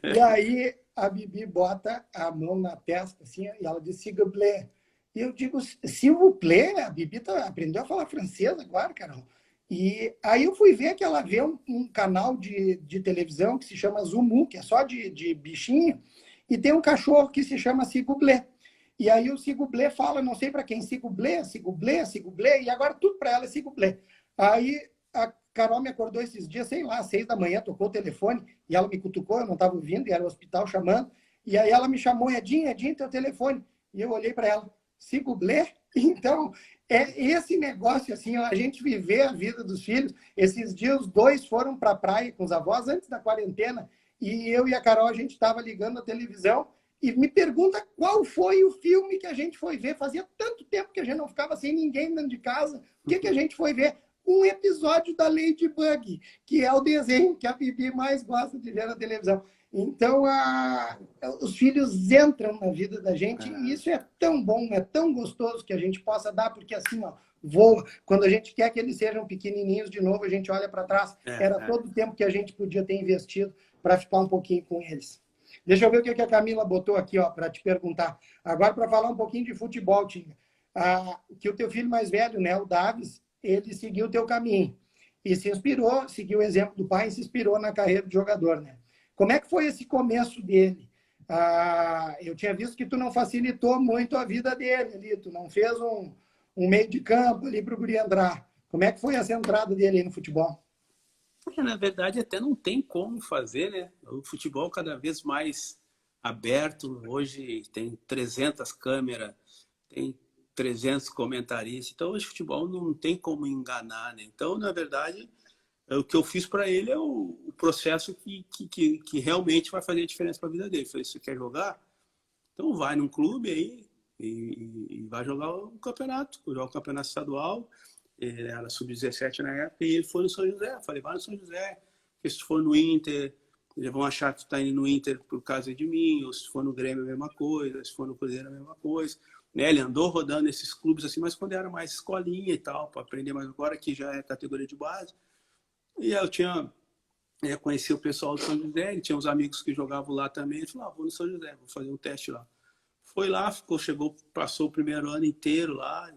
E aí a Bibi bota a mão na testa assim, e ela diz, s'il vous plaît. E eu digo, s'il vous plaît, a Bibi aprendeu a falar francês agora, Carol. E aí eu fui ver que ela vê um canal de televisão que se chama Zumu, que é só de bichinho, e tem um cachorro que se chama Cigublé. E aí o Cigublé fala, não sei para quem, Cigublé, Cigublé, Cigublé, e agora tudo para ela é Cigublé. Aí a Carol me acordou esses dias, sei lá, 6 da manhã, tocou o telefone, e ela me cutucou, eu não estava ouvindo, e era o hospital chamando, e aí ela me chamou, Edinho, teu telefone. E eu olhei para ela, Cigublé? Então, é esse negócio, assim, a gente viver a vida dos filhos. Esses dias, os 2 foram para a praia com os avós, antes da quarentena, e eu e a Carol, a gente estava ligando a televisão, e me pergunta qual foi o filme que a gente foi ver. Fazia tanto tempo que a gente não ficava sem ninguém dentro de casa. O que a gente foi ver? Um episódio da Ladybug, que é o desenho que a Bibi mais gosta de ver na televisão. Então, os filhos entram na vida da gente, e isso é tão bom, é tão gostoso que a gente possa dar, porque assim, ó, voa. Quando a gente quer que eles sejam pequenininhos de novo, a gente olha para trás. Era todo o tempo que a gente podia ter investido para ficar um pouquinho com eles. Deixa eu ver o que a Camila botou aqui, ó, para te perguntar. Agora, para falar um pouquinho de futebol, Tinga. Que o teu filho mais velho, né, o Davis, ele seguiu o teu caminho. E se inspirou, seguiu o exemplo do pai e se inspirou na carreira de jogador, né? Como é que foi esse começo dele? Eu tinha visto que tu não facilitou muito a vida dele ali. Tu não fez um meio de campo ali para o guri entrar. Como é que foi essa entrada dele aí no futebol? Na verdade, até não tem como fazer, né? O futebol cada vez mais aberto. Hoje tem 300 câmeras, tem 300 comentaristas. Então, hoje o futebol não tem como enganar, né? Então, na verdade, o que eu fiz para ele é o processo que realmente vai fazer a diferença para a vida dele. Falei, você quer jogar? Então vai num clube aí e vai jogar um campeonato. Jogar um campeonato estadual. Ele era sub-17 na época, e ele foi no São José. Eu falei, vai no São José, porque se for no Inter, eles vão achar que tu tá indo no Inter por causa de mim, ou se for no Grêmio a mesma coisa, se for no Cruzeiro a mesma coisa. Né? Ele andou rodando esses clubes assim, mas quando era mais escolinha e tal, para aprender mais agora, que já é categoria de base. E eu conheci o pessoal do São José, ele tinha uns amigos que jogavam lá também, ele falou, vou no São José, vou fazer um teste lá. Foi lá, passou o primeiro ano inteiro lá,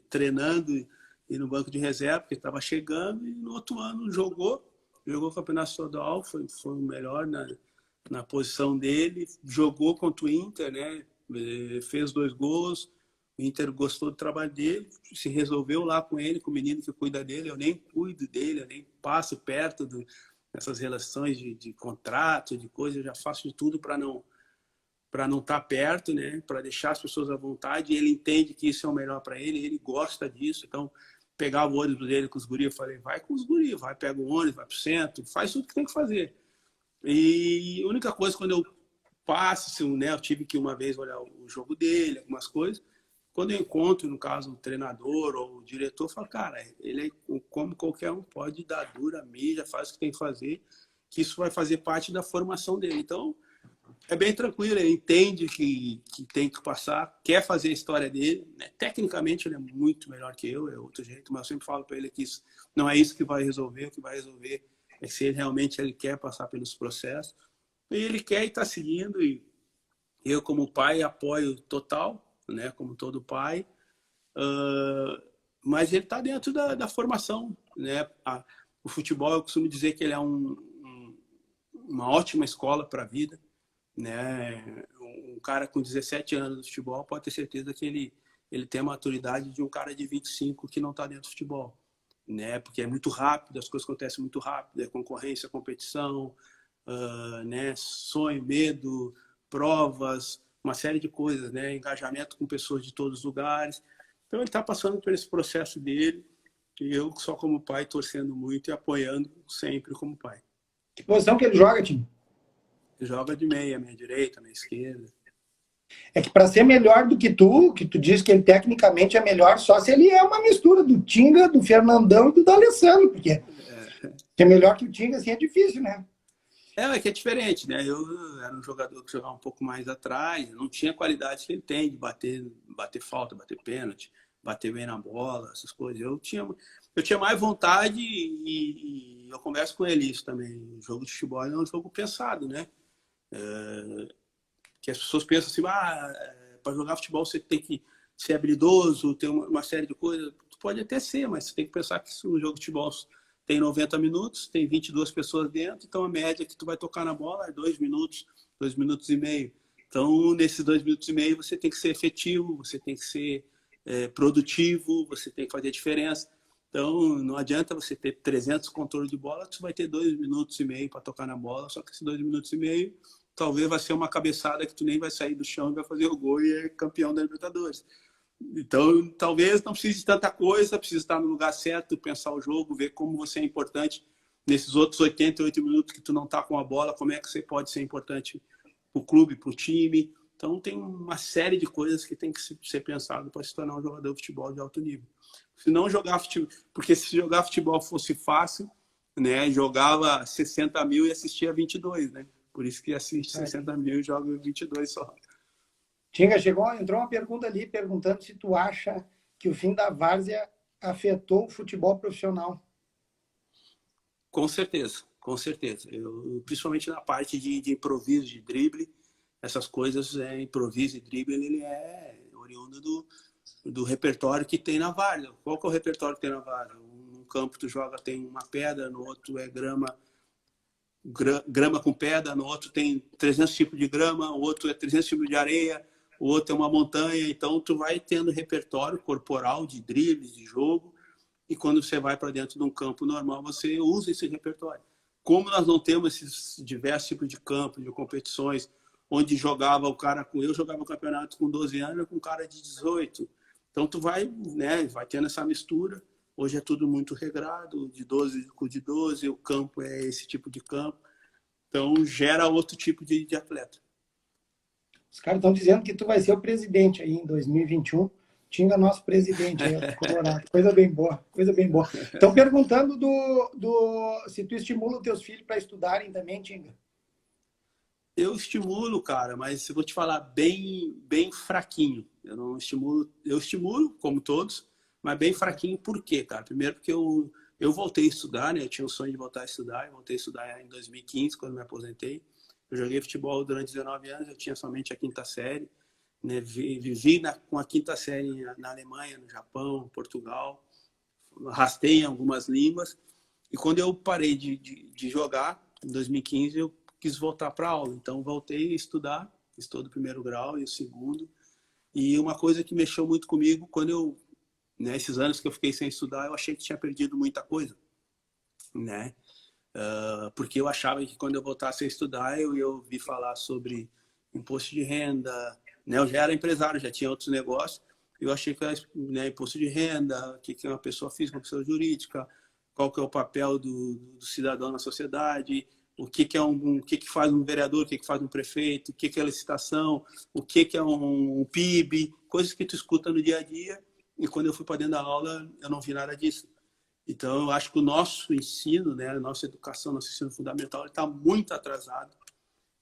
treinando, ir no banco de reserva, porque estava chegando, e no outro ano jogou o campeonato estadual, foi o melhor na posição dele, jogou contra o Inter, né? Fez 2 gols, o Inter gostou do trabalho dele, se resolveu lá com ele, com o menino que cuida dele, eu nem cuido dele, eu nem passo perto dessas relações de contrato, de coisa, eu já faço de tudo para não estar perto, né? Para deixar as pessoas à vontade, e ele entende que isso é o melhor para ele gosta disso, então pegava o ônibus dele com os guris, eu falei, vai com os guris, vai, pega o ônibus, vai pro centro, faz tudo que tem que fazer. E a única coisa, quando eu passo, né, eu tive que uma vez olhar o jogo dele, algumas coisas, quando eu encontro, no caso, o treinador ou o diretor, eu falo, cara, ele é como qualquer um, pode dar dura, mija, faz o que tem que fazer, que isso vai fazer parte da formação dele. Então, é bem tranquilo, ele entende que tem que passar, quer fazer a história dele, né? Tecnicamente ele é muito melhor que eu, é outro jeito, mas eu sempre falo para ele que isso não é isso que vai resolver, o que vai resolver é se ele realmente quer passar pelos processos, e ele quer e está seguindo, e eu como pai apoio total, né? Como todo pai, mas ele está dentro da formação, né? O futebol, eu costumo dizer que ele é uma ótima escola para a vida, né? Um cara com 17 anos no futebol pode ter certeza que ele tem a maturidade de um cara de 25 que não está dentro do futebol, né? Porque é muito rápido, as coisas acontecem muito rápido, é concorrência, competição, né? Sonho, medo, provas, uma série de coisas, né? Engajamento com pessoas de todos os lugares. Então ele está passando por esse processo dele, e eu só como pai torcendo muito e apoiando sempre como pai. Que posição que ele joga, Tim? Joga de meia direita, meia esquerda. É que para ser melhor do que tu diz que ele tecnicamente é melhor, só se ele é uma mistura do Tinga, do Fernandão e do D'Alessandro, porque ser melhor que o Tinga assim é difícil, né? É que é diferente, né? Eu era um jogador que jogava um pouco mais atrás, não tinha a qualidade que ele tem de bater falta, bater pênalti, bater bem na bola, essas coisas. Eu tinha mais vontade e eu converso com ele isso também. O jogo de futebol é um jogo pensado, né? Que as pessoas pensam assim, para jogar futebol você tem que ser habilidoso, ter uma série de coisas. Pode até ser, mas você tem que pensar que um jogo de futebol tem 90 minutos, tem 22 pessoas dentro, então a média que tu vai tocar na bola é 2 minutos, 2 minutos e meio. Então, nesses 2 minutos e meio, você tem que ser efetivo, você tem que ser produtivo, você tem que fazer diferença. Então, não adianta você ter 300 controles de bola, que você vai ter 2 minutos e meio para tocar na bola, só que esses 2 minutos e meio talvez vai ser uma cabeçada que tu nem vai sair do chão e vai fazer o gol e é campeão da Libertadores. Então, talvez não precise de tanta coisa, precisa estar no lugar certo, pensar o jogo, ver como você é importante nesses outros 88 minutos que tu não está com a bola, como é que você pode ser importante para o clube, para o time. Então, tem uma série de coisas que tem que ser pensado para se tornar um jogador de futebol de alto nível. Se não jogar futebol, porque se jogar futebol fosse fácil, né, jogava 60 mil e assistia 22, né? Por isso que assiste 60 mil e joga 22 só. Tinga, entrou uma pergunta ali perguntando se tu acha que o fim da várzea afetou o futebol profissional. Com certeza, com certeza. Principalmente na parte de improviso, de drible, essas coisas, improviso e drible, ele é oriundo do repertório que tem na várzea. Qual que é o repertório que tem na várzea? Um campo tu joga, tem uma pedra, no outro é grama com pedra, no outro tem 300 tipos de grama, o outro é 300 tipos de areia, o outro é uma montanha. Então, tu vai tendo repertório corporal de dribles, de jogo, e quando você vai para dentro de um campo normal, você usa esse repertório. Como nós não temos esses diversos tipos de campos, de competições, onde jogava o cara eu jogava o campeonato com 12 anos com um cara de 18. Então, tu vai, né, vai tendo essa mistura. Hoje é tudo muito regrado, de 12 com de 12, o campo é esse tipo de campo. Então, gera outro tipo de atleta. Os caras estão dizendo que tu vai ser o presidente aí em 2021. Tinha nosso presidente aí, Colorado. Coisa bem boa, coisa bem boa. Estão perguntando se tu estimula os teus filhos para estudarem também, Tinga. Eu estimulo, cara, mas eu vou te falar bem fraquinho. Eu não estimulo, eu estimulo, como todos, mas bem fraquinho. Por quê, cara? Primeiro porque eu voltei a estudar, né? Eu tinha o sonho de voltar a estudar. Eu voltei a estudar em 2015, quando me aposentei. Eu joguei futebol durante 19 anos, eu tinha somente a 5ª série. Né? Vivi com a 5ª série na Alemanha, no Japão, Portugal. rastei em algumas línguas. E quando eu parei de jogar, em 2015, eu quis voltar para a aula. Então, voltei a estudar, fiz todo o primeiro grau e o segundo. E uma coisa que mexeu muito comigo, quando eu, né, esses anos que eu fiquei sem estudar, eu achei que tinha perdido muita coisa, né? Porque eu achava que quando eu voltasse a estudar, eu ia ouvir falar sobre imposto de renda, né? Eu já era empresário, já tinha outros negócios. Eu achei que, né, imposto de renda, o que é uma pessoa física, uma pessoa jurídica, qual que é o papel do cidadão na sociedade, o que faz um vereador, o que faz um prefeito, o que é licitação, o que é um PIB, coisas que tu escuta no dia a dia. E quando eu fui para dentro da aula, eu não vi nada disso. Então, eu acho que o nosso ensino, né, a nossa educação, nosso ensino fundamental, está muito atrasado.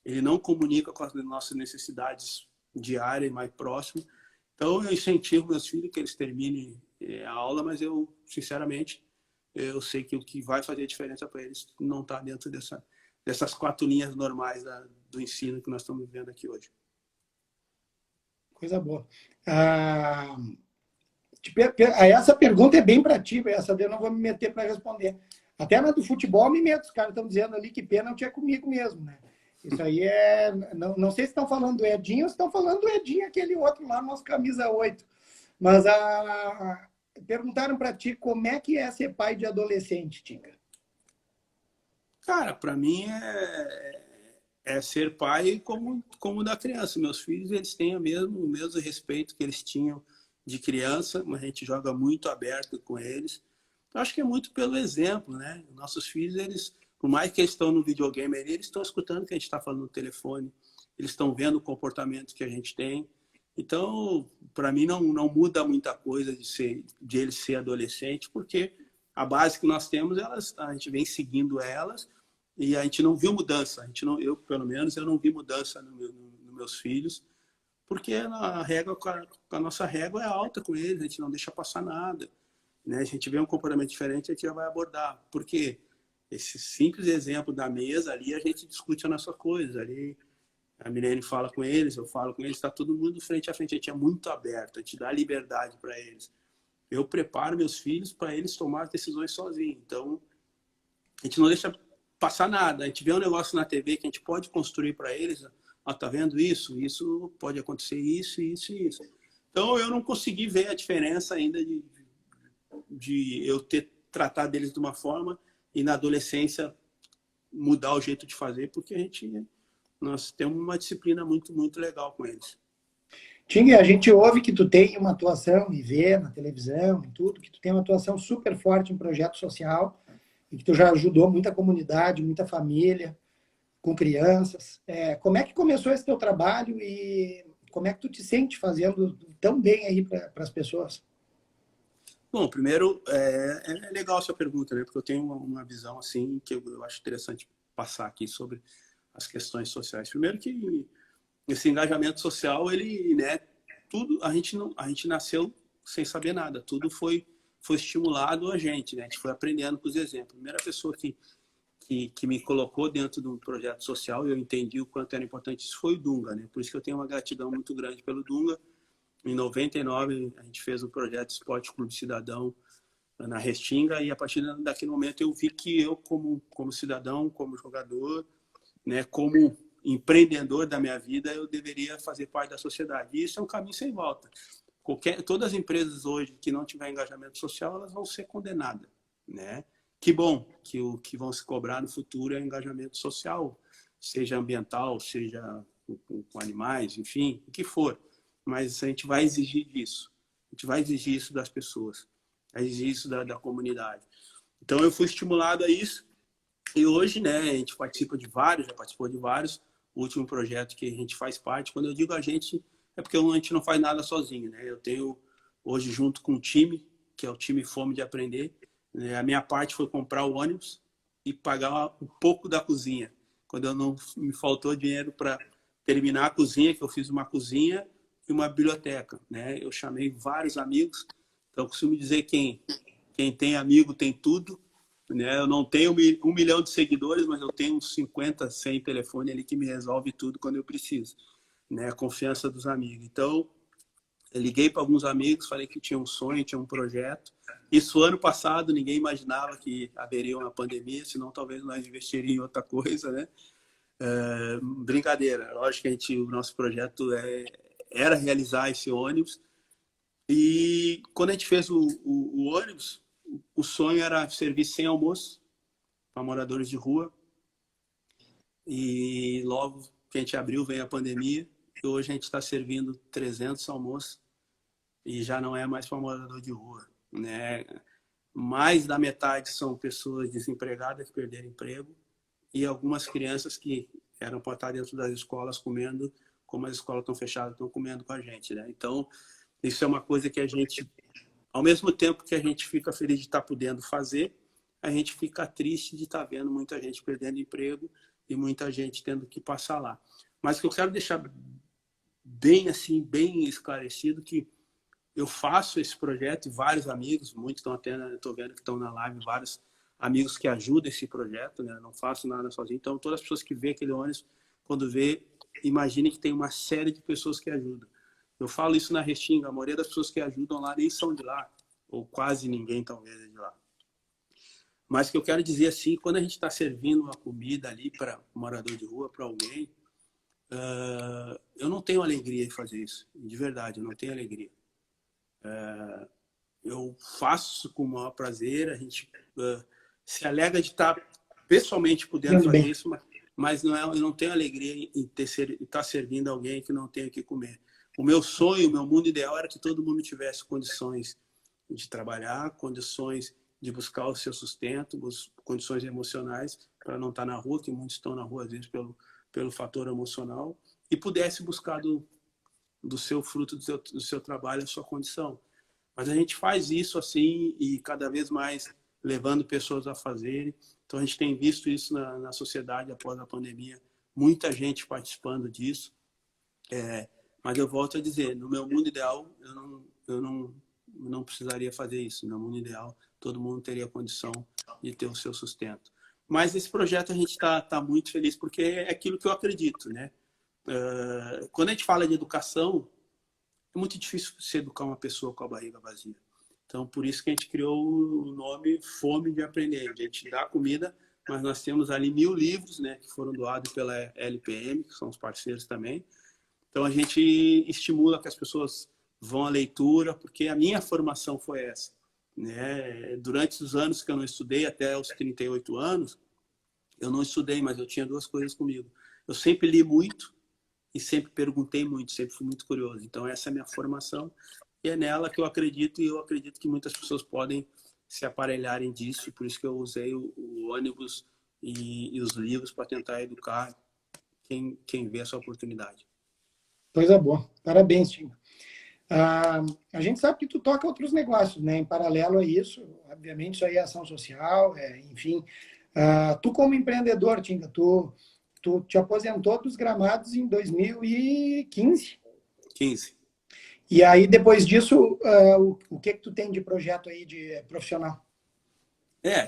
Ele não comunica com as nossas necessidades diárias e mais próximas. Então, eu incentivo meus filhos que eles terminem a aula, mas eu, sinceramente, eu sei que o que vai fazer a diferença para eles não está dentro dessas 4 linhas normais do ensino que nós estamos vivendo aqui hoje. Coisa boa. Essa pergunta é bem para ti, essa eu não vou me meter para responder. Até na do futebol eu me meto, os caras estão dizendo ali que pênalti é comigo mesmo, né? Isso aí é... Não sei se estão falando do Edinho ou se estão falando do Edinho, aquele outro lá, nosso camisa 8. Mas perguntaram para ti como é que é ser pai de adolescente, Tinga. Cara, para mim é ser pai como da criança. Meus filhos, eles têm o mesmo respeito que eles tinham de criança, mas a gente joga muito aberto com eles. Eu acho que é muito pelo exemplo, né? Nossos filhos, eles, por mais que eles estão no videogame, eles estão escutando o que a gente está falando no telefone, eles estão vendo o comportamento que a gente tem. Então, para mim, não muda muita coisa de ele ser adolescente, porque a base que nós temos, a gente vem seguindo elas e a gente não viu mudança. Eu, pelo menos, eu não vi mudança nos meus filhos, porque a nossa régua é alta com eles, a gente não deixa passar nada, né? A gente vê um comportamento diferente, a gente já vai abordar. Porque esse simples exemplo da mesa ali, a gente discute a nossa coisa. Ali a Milene fala com eles, eu falo com eles, está todo mundo frente a frente, a gente é muito aberto, a gente dá liberdade para eles. Eu preparo meus filhos para eles tomar as decisões sozinhos. Então, a gente não deixa passar nada. A gente vê um negócio na TV que a gente pode construir para eles. Tá vendo isso? Isso pode acontecer, isso, isso e isso. Então, eu não consegui ver a diferença ainda de eu ter tratado eles de uma forma e na adolescência mudar o jeito de fazer, porque nós temos uma disciplina muito, muito legal com eles. Tinga, a gente ouve que tu tem uma atuação e vê na televisão e tudo, que tu tem uma atuação super forte em projeto social e que tu já ajudou muita comunidade, muita família, com crianças. Como é que começou esse teu trabalho e como é que tu te sente fazendo tão bem aí para as pessoas? Bom, primeiro, é legal a sua pergunta, né? Porque eu tenho uma visão assim que eu acho interessante passar aqui sobre as questões sociais. Primeiro que esse engajamento social, ele, né, tudo, a gente nasceu sem saber nada, tudo foi estimulado a gente, né? A gente foi aprendendo com os exemplos. A primeira pessoa que me colocou dentro de um projeto social e eu entendi o quanto era importante isso foi o Dunga, né? Por isso que eu tenho uma gratidão muito grande pelo Dunga. Em 99, a gente fez o projeto Esporte Clube Cidadão na Restinga e a partir daquele momento eu vi que eu, como cidadão, como jogador, né, como empreendedor da minha vida, eu deveria fazer parte da sociedade. E isso é um caminho sem volta. Todas as empresas hoje que não tiver engajamento social, elas vão ser condenadas, né? Que bom que o que vão se cobrar no futuro é engajamento social, seja ambiental, seja com animais, enfim, o que for. Mas a gente vai exigir isso. A gente vai exigir isso das pessoas. Vai exigir isso da comunidade. Então, eu fui estimulado a isso. E hoje, né, a gente já participou de vários. O último projeto que a gente faz parte, quando eu digo a gente, é porque a gente não faz nada sozinho, né? Eu tenho, hoje, junto com um time, que é o time Fome de Aprender, né, a minha parte foi comprar o ônibus e pagar um pouco da cozinha. Quando eu não me faltou dinheiro para terminar a cozinha, que eu fiz uma cozinha e uma biblioteca, né? Eu chamei vários amigos. Então, eu costumo dizer quem tem amigo tem tudo, né? Eu não tenho 1 milhão de seguidores, mas eu tenho uns 50, 100 telefone ali que me resolve tudo quando eu preciso, né? A confiança dos amigos. Então, Eu liguei para alguns amigos, falei que tinha um sonho, tinha um projeto. Isso ano passado, ninguém imaginava que haveria uma pandemia, senão talvez nós investiríamos em outra coisa, né? Brincadeira. Lógico que o nosso projeto era realizar esse ônibus. E quando a gente fez o ônibus, o sonho era servir 100 almoços para moradores de rua. E logo que a gente abriu, veio a pandemia. E hoje a gente está servindo 300 almoços e já não é mais para morador de rua, né? Mais da metade são pessoas desempregadas que perderam emprego e algumas crianças que eram para estar dentro das escolas comendo, como as escolas estão fechadas, estão comendo com a gente, né? Então, isso é uma coisa que a gente, ao mesmo tempo que a gente fica feliz de estar podendo fazer, a gente fica triste de estar vendo muita gente perdendo emprego e muita gente tendo que passar lá. Mas o que eu quero deixar bem assim, bem esclarecido que eu faço esse projeto e vários amigos, muitos estão até, estou vendo que estão na live, vários amigos que ajudam esse projeto, né? Não faço nada sozinho. Então, todas as pessoas que vê aquele ônibus, quando vê, imagine que tem uma série de pessoas que ajudam. Eu falo isso na Restinga, a maioria das pessoas que ajudam lá nem são de lá, ou quase ninguém talvez é de lá. Mas o que eu quero dizer assim, quando a gente está servindo uma comida ali para um morador de rua, para alguém, eu não tenho alegria em fazer isso, de verdade, eu não tenho alegria. Eu faço com o maior prazer, a gente se alegra de estar pessoalmente podendo fazer isso, mas eu não tenho alegria em estar servindo alguém que não tem o que comer. O meu sonho, o meu mundo ideal era que todo mundo tivesse condições de trabalhar, condições de buscar o seu sustento, condições emocionais para não estar na rua, que muitos estão na rua às vezes pelo fator emocional, e pudesse buscar do seu fruto, do seu trabalho, a sua condição. Mas a gente faz isso assim e cada vez mais levando pessoas a fazerem. Então a gente tem visto isso na sociedade após a pandemia, muita gente participando disso. Mas eu volto a dizer, no meu mundo ideal, eu não precisaria fazer isso. No meu mundo ideal, todo mundo teria condição de ter o seu sustento. Mas esse projeto a gente está muito feliz porque é aquilo que eu acredito, né? Quando a gente fala de educação, é muito difícil se educar uma pessoa com a barriga vazia. Então, por isso que a gente criou o nome Fome de Aprender. A gente dá comida, mas nós temos ali 1000 livros, né, que foram doados pela LPM, que são os parceiros também. Então, a gente estimula que as pessoas vão à leitura, porque a minha formação foi essa, né? Durante os anos que eu não estudei, até os 38 anos, eu não estudei, mas eu tinha duas coisas comigo. Eu sempre li muito e sempre perguntei muito, sempre fui muito curioso. Então, essa é a minha formação e é nela que eu acredito, e eu acredito que muitas pessoas podem se aparelharem disso, por isso que eu usei o ônibus e os livros para tentar educar quem vê essa oportunidade. Coisa boa. Parabéns, Tinga. A gente sabe que tu toca outros negócios, né? Em paralelo a isso, obviamente, isso aí é ação social, enfim. Tu como empreendedor, Tinga, tu te aposentou dos gramados em 2015. 15. E aí, depois disso, o que tu tem de projeto aí de profissional?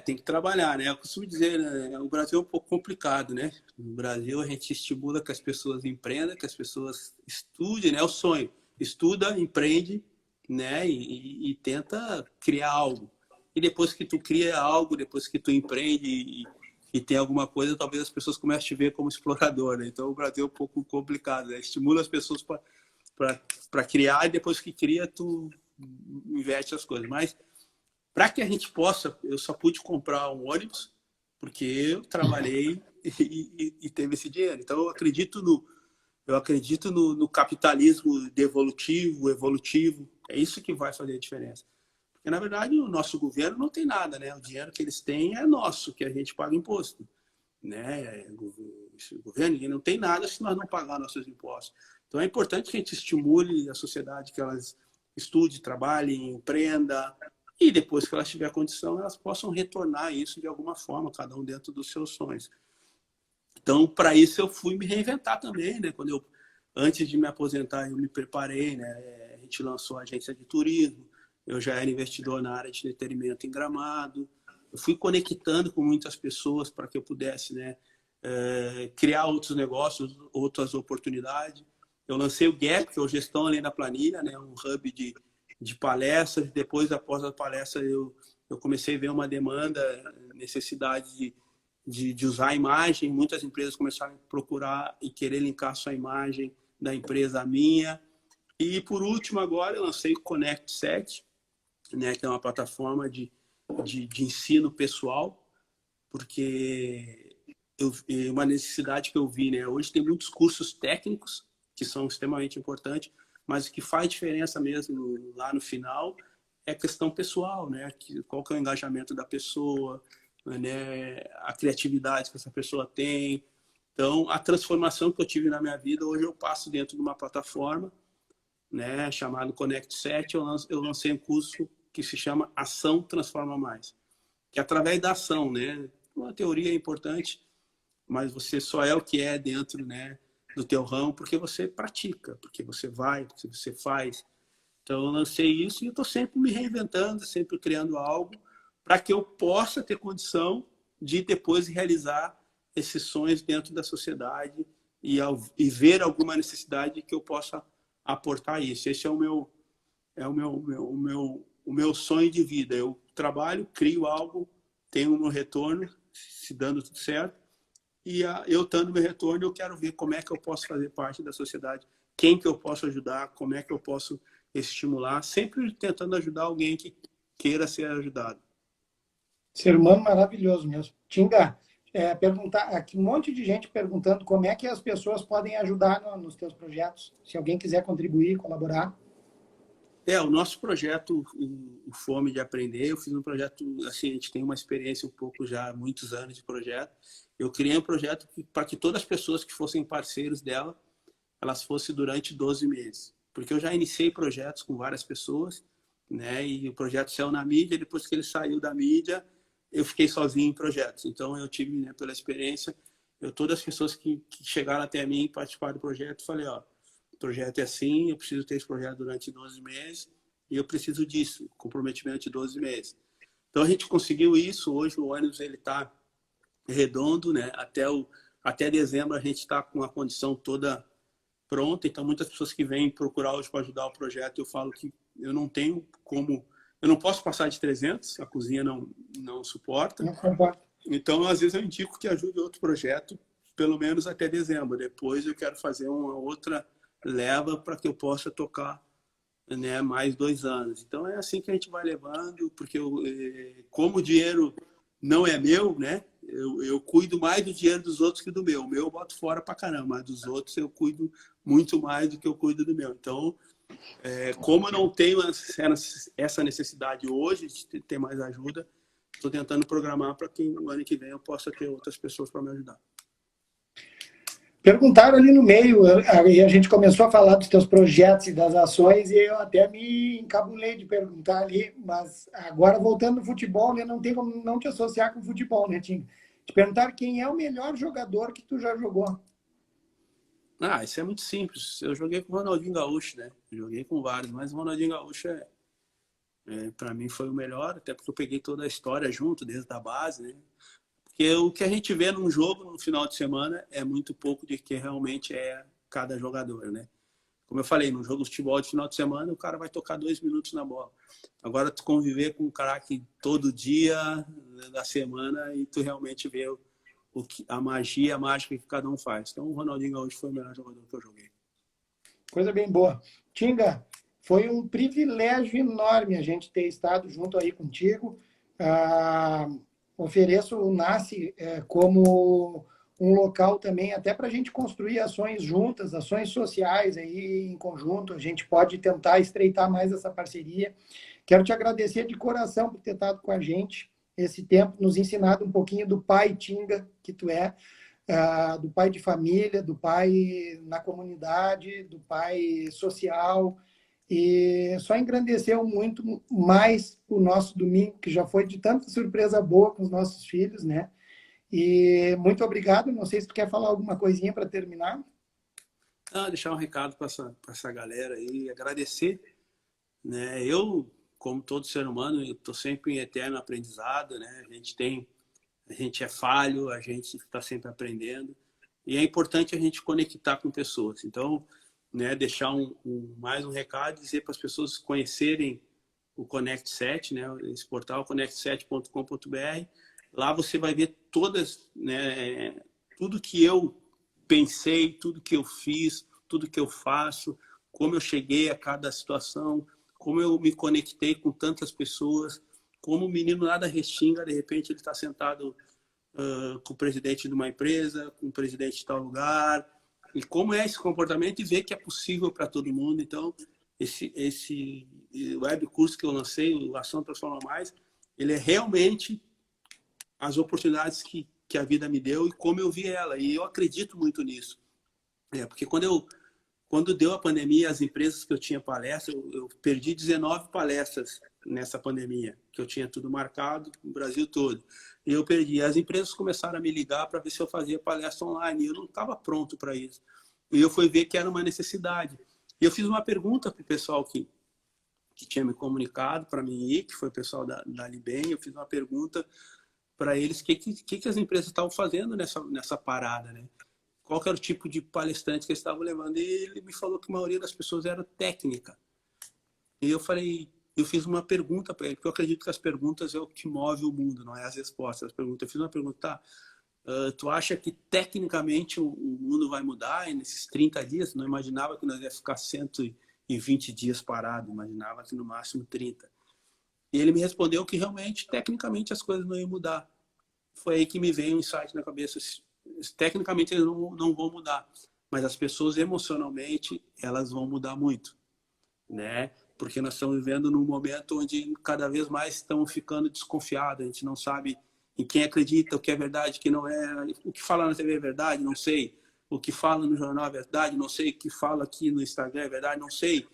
Tem que trabalhar, né? Eu costumo dizer, né? O Brasil é um pouco complicado, né? No Brasil, a gente estimula que as pessoas empreendam, que as pessoas estudem, né? É o sonho. Estuda, empreende, né? E tenta criar algo. E depois que tu cria algo, depois que tu empreende e tem alguma coisa, talvez as pessoas comecem a te ver como explorador, né? Então, o Brasil é um pouco complicado, né? Estimula as pessoas para criar e depois que cria, tu investe as coisas. Mas para que a gente possa, eu só pude comprar um ônibus porque eu trabalhei e teve esse dinheiro. Então, eu acredito no capitalismo evolutivo. É isso que vai fazer a diferença. Porque, na verdade, o nosso governo não tem nada, né? O dinheiro que eles têm é nosso, que a gente paga imposto, né? O governo não tem nada se nós não pagar nossos impostos. Então, é importante que a gente estimule a sociedade, que elas estude, trabalhe, empreenda, e depois que elas tiverem condição, elas possam retornar isso de alguma forma, cada um dentro dos seus sonhos. Então, para isso, eu fui me reinventar também, né? Antes de me aposentar, eu me preparei, né? A gente lançou a agência de turismo, eu já era investidor na área de entretenimento em Gramado, eu fui conectando com muitas pessoas para que eu pudesse, né, criar outros negócios, outras oportunidades. eu lancei o Gap, que é o Gestão Além da Planilha, né? Um hub de palestras. Depois, após a palestra, eu comecei a ver uma demanda, necessidade de usar a imagem. Muitas empresas começaram a procurar e querer linkar sua imagem da empresa à minha. E, por último, agora eu lancei o Connect 7, né? Que é uma plataforma de ensino pessoal, porque uma necessidade que eu vi, né? Hoje tem muitos cursos técnicos que são extremamente importantes, mas o que faz diferença mesmo lá no final é a questão pessoal, né? Qual que é o engajamento da pessoa, né? A criatividade que essa pessoa tem. Então, a transformação que eu tive na minha vida, hoje eu passo dentro de uma plataforma, né? Chamado Connect 7, eu lancei um curso que se chama Ação Transforma Mais, que é através da ação, né? Uma teoria é importante, mas você só é o que é dentro, né, do teu ramo porque você pratica, porque você vai, porque você faz. Então eu lancei isso e eu estou sempre me reinventando, sempre criando algo para que eu possa ter condição de depois realizar esses sonhos dentro da sociedade e ver alguma necessidade que eu possa aportar isso. Esse é o meu sonho de vida. Eu trabalho, crio algo, tenho o meu retorno, se dando tudo certo, e eu estando meu retorno, eu quero ver como é que eu posso fazer parte da sociedade, quem que eu posso ajudar, como é que eu posso estimular, sempre tentando ajudar alguém que queira ser ajudado. Ser humano maravilhoso mesmo. Tinga, perguntar aqui um monte de gente perguntando como é que as pessoas podem ajudar nos teus projetos. Se alguém quiser contribuir, colaborar. O nosso projeto, o Fome de Aprender, eu fiz um projeto, assim, a gente tem uma experiência um pouco já, muitos anos de projeto. Eu criei um projeto para que todas as pessoas que fossem parceiros dela, elas fossem durante 12 meses. Porque eu já iniciei projetos com várias pessoas, né? E o projeto saiu na mídia, depois que ele saiu da mídia, eu fiquei sozinho em projetos. Então eu tive, né, pela experiência, todas as pessoas que chegaram até mim e participaram do projeto, falei, ó, o projeto é assim, eu preciso ter esse projeto durante 12 meses e eu preciso disso, comprometimento de 12 meses. Então a gente conseguiu isso, hoje o ônibus ele está redondo, né? Até dezembro a gente está com a condição toda pronta, então muitas pessoas que vêm procurar hoje para ajudar o projeto, eu falo que eu não tenho como, eu não posso passar de 300, a cozinha não suporta. Não comporta. Então, às vezes eu indico que ajude outro projeto, pelo menos até dezembro. Depois eu quero fazer uma outra leva para que eu possa tocar, né, mais 2 anos. Então é assim que a gente vai levando, porque como o dinheiro não é meu, né? Eu cuido mais do dinheiro dos outros que do meu. O meu eu boto fora pra caramba, mas dos outros eu cuido muito mais do que eu cuido do meu. Então, como eu não tenho essa necessidade hoje de ter mais ajuda, estou tentando programar para que no ano que vem eu possa ter outras pessoas para me ajudar. Perguntaram ali no meio, e a gente começou a falar dos teus projetos e das ações, e eu até me encabulei de perguntar ali, mas agora voltando no futebol, né, não tem como não te associar com o futebol, né, Tim? Te perguntaram quem é o melhor jogador que tu já jogou. Isso é muito simples. Eu joguei com o Ronaldinho Gaúcho, né? Joguei com vários, mas o Ronaldinho Gaúcho para mim foi o melhor, até porque eu peguei toda a história junto, desde a base, né? Porque o que a gente vê num jogo no final de semana é muito pouco de que realmente é cada jogador, né? Como eu falei, no jogo de futebol de final de semana, o cara vai tocar 2 minutos na bola. Agora, tu conviver com um craque todo dia da semana e tu realmente vê a magia, a mágica que cada um faz. Então, o Ronaldinho hoje foi o melhor jogador que eu joguei. Coisa bem boa. Tinga, foi um privilégio enorme a gente ter estado junto aí contigo. Ofereço o NASCE como um local também, até para a gente construir ações juntas, ações sociais aí em conjunto. A gente pode tentar estreitar mais essa parceria. Quero te agradecer de coração por ter estado com a gente esse tempo, nos ensinado um pouquinho do pai Tinga que tu é, do pai de família, do pai na comunidade, do pai social. E só engrandeceu muito mais o nosso domingo, que já foi de tanta surpresa boa com os nossos filhos, né? E muito obrigado. Não sei se tu quer falar alguma coisinha para terminar. Deixar um recado para essa galera aí, agradecer, né? Eu, como todo ser humano, estou sempre em eterno aprendizado, né? A gente é falho, a gente está sempre aprendendo e é importante a gente conectar com pessoas. Então, né, deixar mais um recado, dizer para as pessoas conhecerem o Connect 7, né, esse portal connect7.com.br. Lá você vai ver todas, né, tudo que eu pensei, tudo que eu fiz, tudo que eu faço, como eu cheguei a cada situação, como eu me conectei com tantas pessoas, como o menino nada restinga, de repente ele está sentado com o presidente de uma empresa, com o presidente de tal lugar, e como é esse comportamento e ver que é possível para todo mundo. Então, esse web curso que eu lancei, o Ação Transforma Mais, ele é realmente as oportunidades que a vida me deu e como eu vi ela. E eu acredito muito nisso. Porque quando deu a pandemia, as empresas que eu tinha palestra, eu perdi 19 palestras nessa pandemia, que eu tinha tudo marcado no Brasil todo. E eu perdi. As empresas começaram a me ligar para ver se eu fazia palestra online. E eu não estava pronto para isso. E eu fui ver que era uma necessidade. E eu fiz uma pergunta para o pessoal que tinha me comunicado para mim ir, que foi o pessoal da Libem. Eu fiz uma pergunta para eles o que as empresas estavam fazendo nessa parada, né? Qual que era o tipo de palestrante que eles estavam levando. E ele me falou que a maioria das pessoas era técnica. E eu fiz uma pergunta para ele, porque eu acredito que as perguntas é o que move o mundo, não é as respostas. As perguntas. Eu fiz uma pergunta, tá, tu acha que tecnicamente o mundo vai mudar nesses 30 dias? Não imaginava que nós ia ficar 120 dias parado, imaginava que no máximo 30. E ele me respondeu que realmente, tecnicamente, as coisas não iam mudar. Foi aí que me veio um insight na cabeça. Tecnicamente eles não vão mudar, mas as pessoas emocionalmente elas vão mudar muito, né? Porque nós estamos vivendo num momento onde cada vez mais estão ficando desconfiados, a gente não sabe em quem acredita, o que é verdade, o que não é, o que fala na TV é verdade, não sei, o que fala no jornal é verdade, não sei, o que fala aqui no Instagram é verdade, não sei.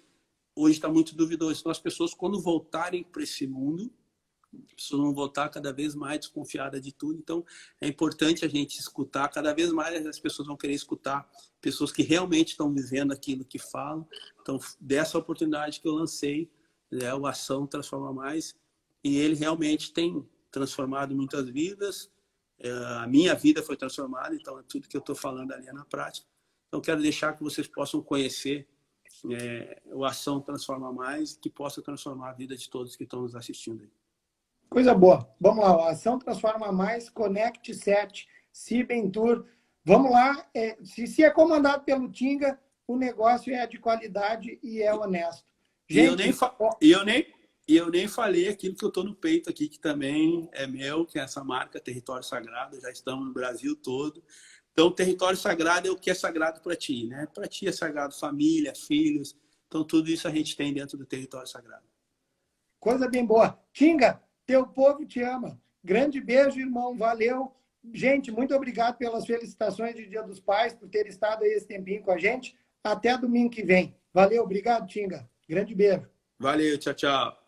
Hoje está muito duvidoso. Então as pessoas, quando voltarem para esse mundo, as pessoas vão voltar cada vez mais desconfiadas de tudo. Então, é importante a gente escutar. Cada vez mais as pessoas vão querer escutar pessoas que realmente estão vivendo aquilo que falam. Então, dessa oportunidade que eu lancei, né, o Ação Transforma Mais, e ele realmente tem transformado muitas vidas. A minha vida foi transformada, então tudo que eu estou falando ali é na prática. Então, quero deixar que vocês possam conhecer o Ação Transforma Mais, que possa transformar a vida de todos que estão nos assistindo aí. Coisa boa. Vamos lá, ó. Ação Transforma Mais, Connect 7, Cibentur. Vamos lá. Se é comandado pelo Tinga, o negócio é de qualidade e é honesto. Gente, e eu nem falei aquilo que eu estou no peito aqui, que também é meu, que é essa marca Território Sagrado. Já estamos no Brasil todo. Então, Território Sagrado é o que é sagrado para ti, né? Para ti é sagrado família, filhos. Então, tudo isso a gente tem dentro do Território Sagrado. Coisa bem boa. Tinga, teu povo te ama. Grande beijo, irmão. Valeu. Gente, muito obrigado pelas felicitações de Dia dos Pais, por ter estado aí esse tempinho com a gente. Até domingo que vem. Valeu, obrigado, Tinga. Grande beijo. Valeu, tchau, tchau.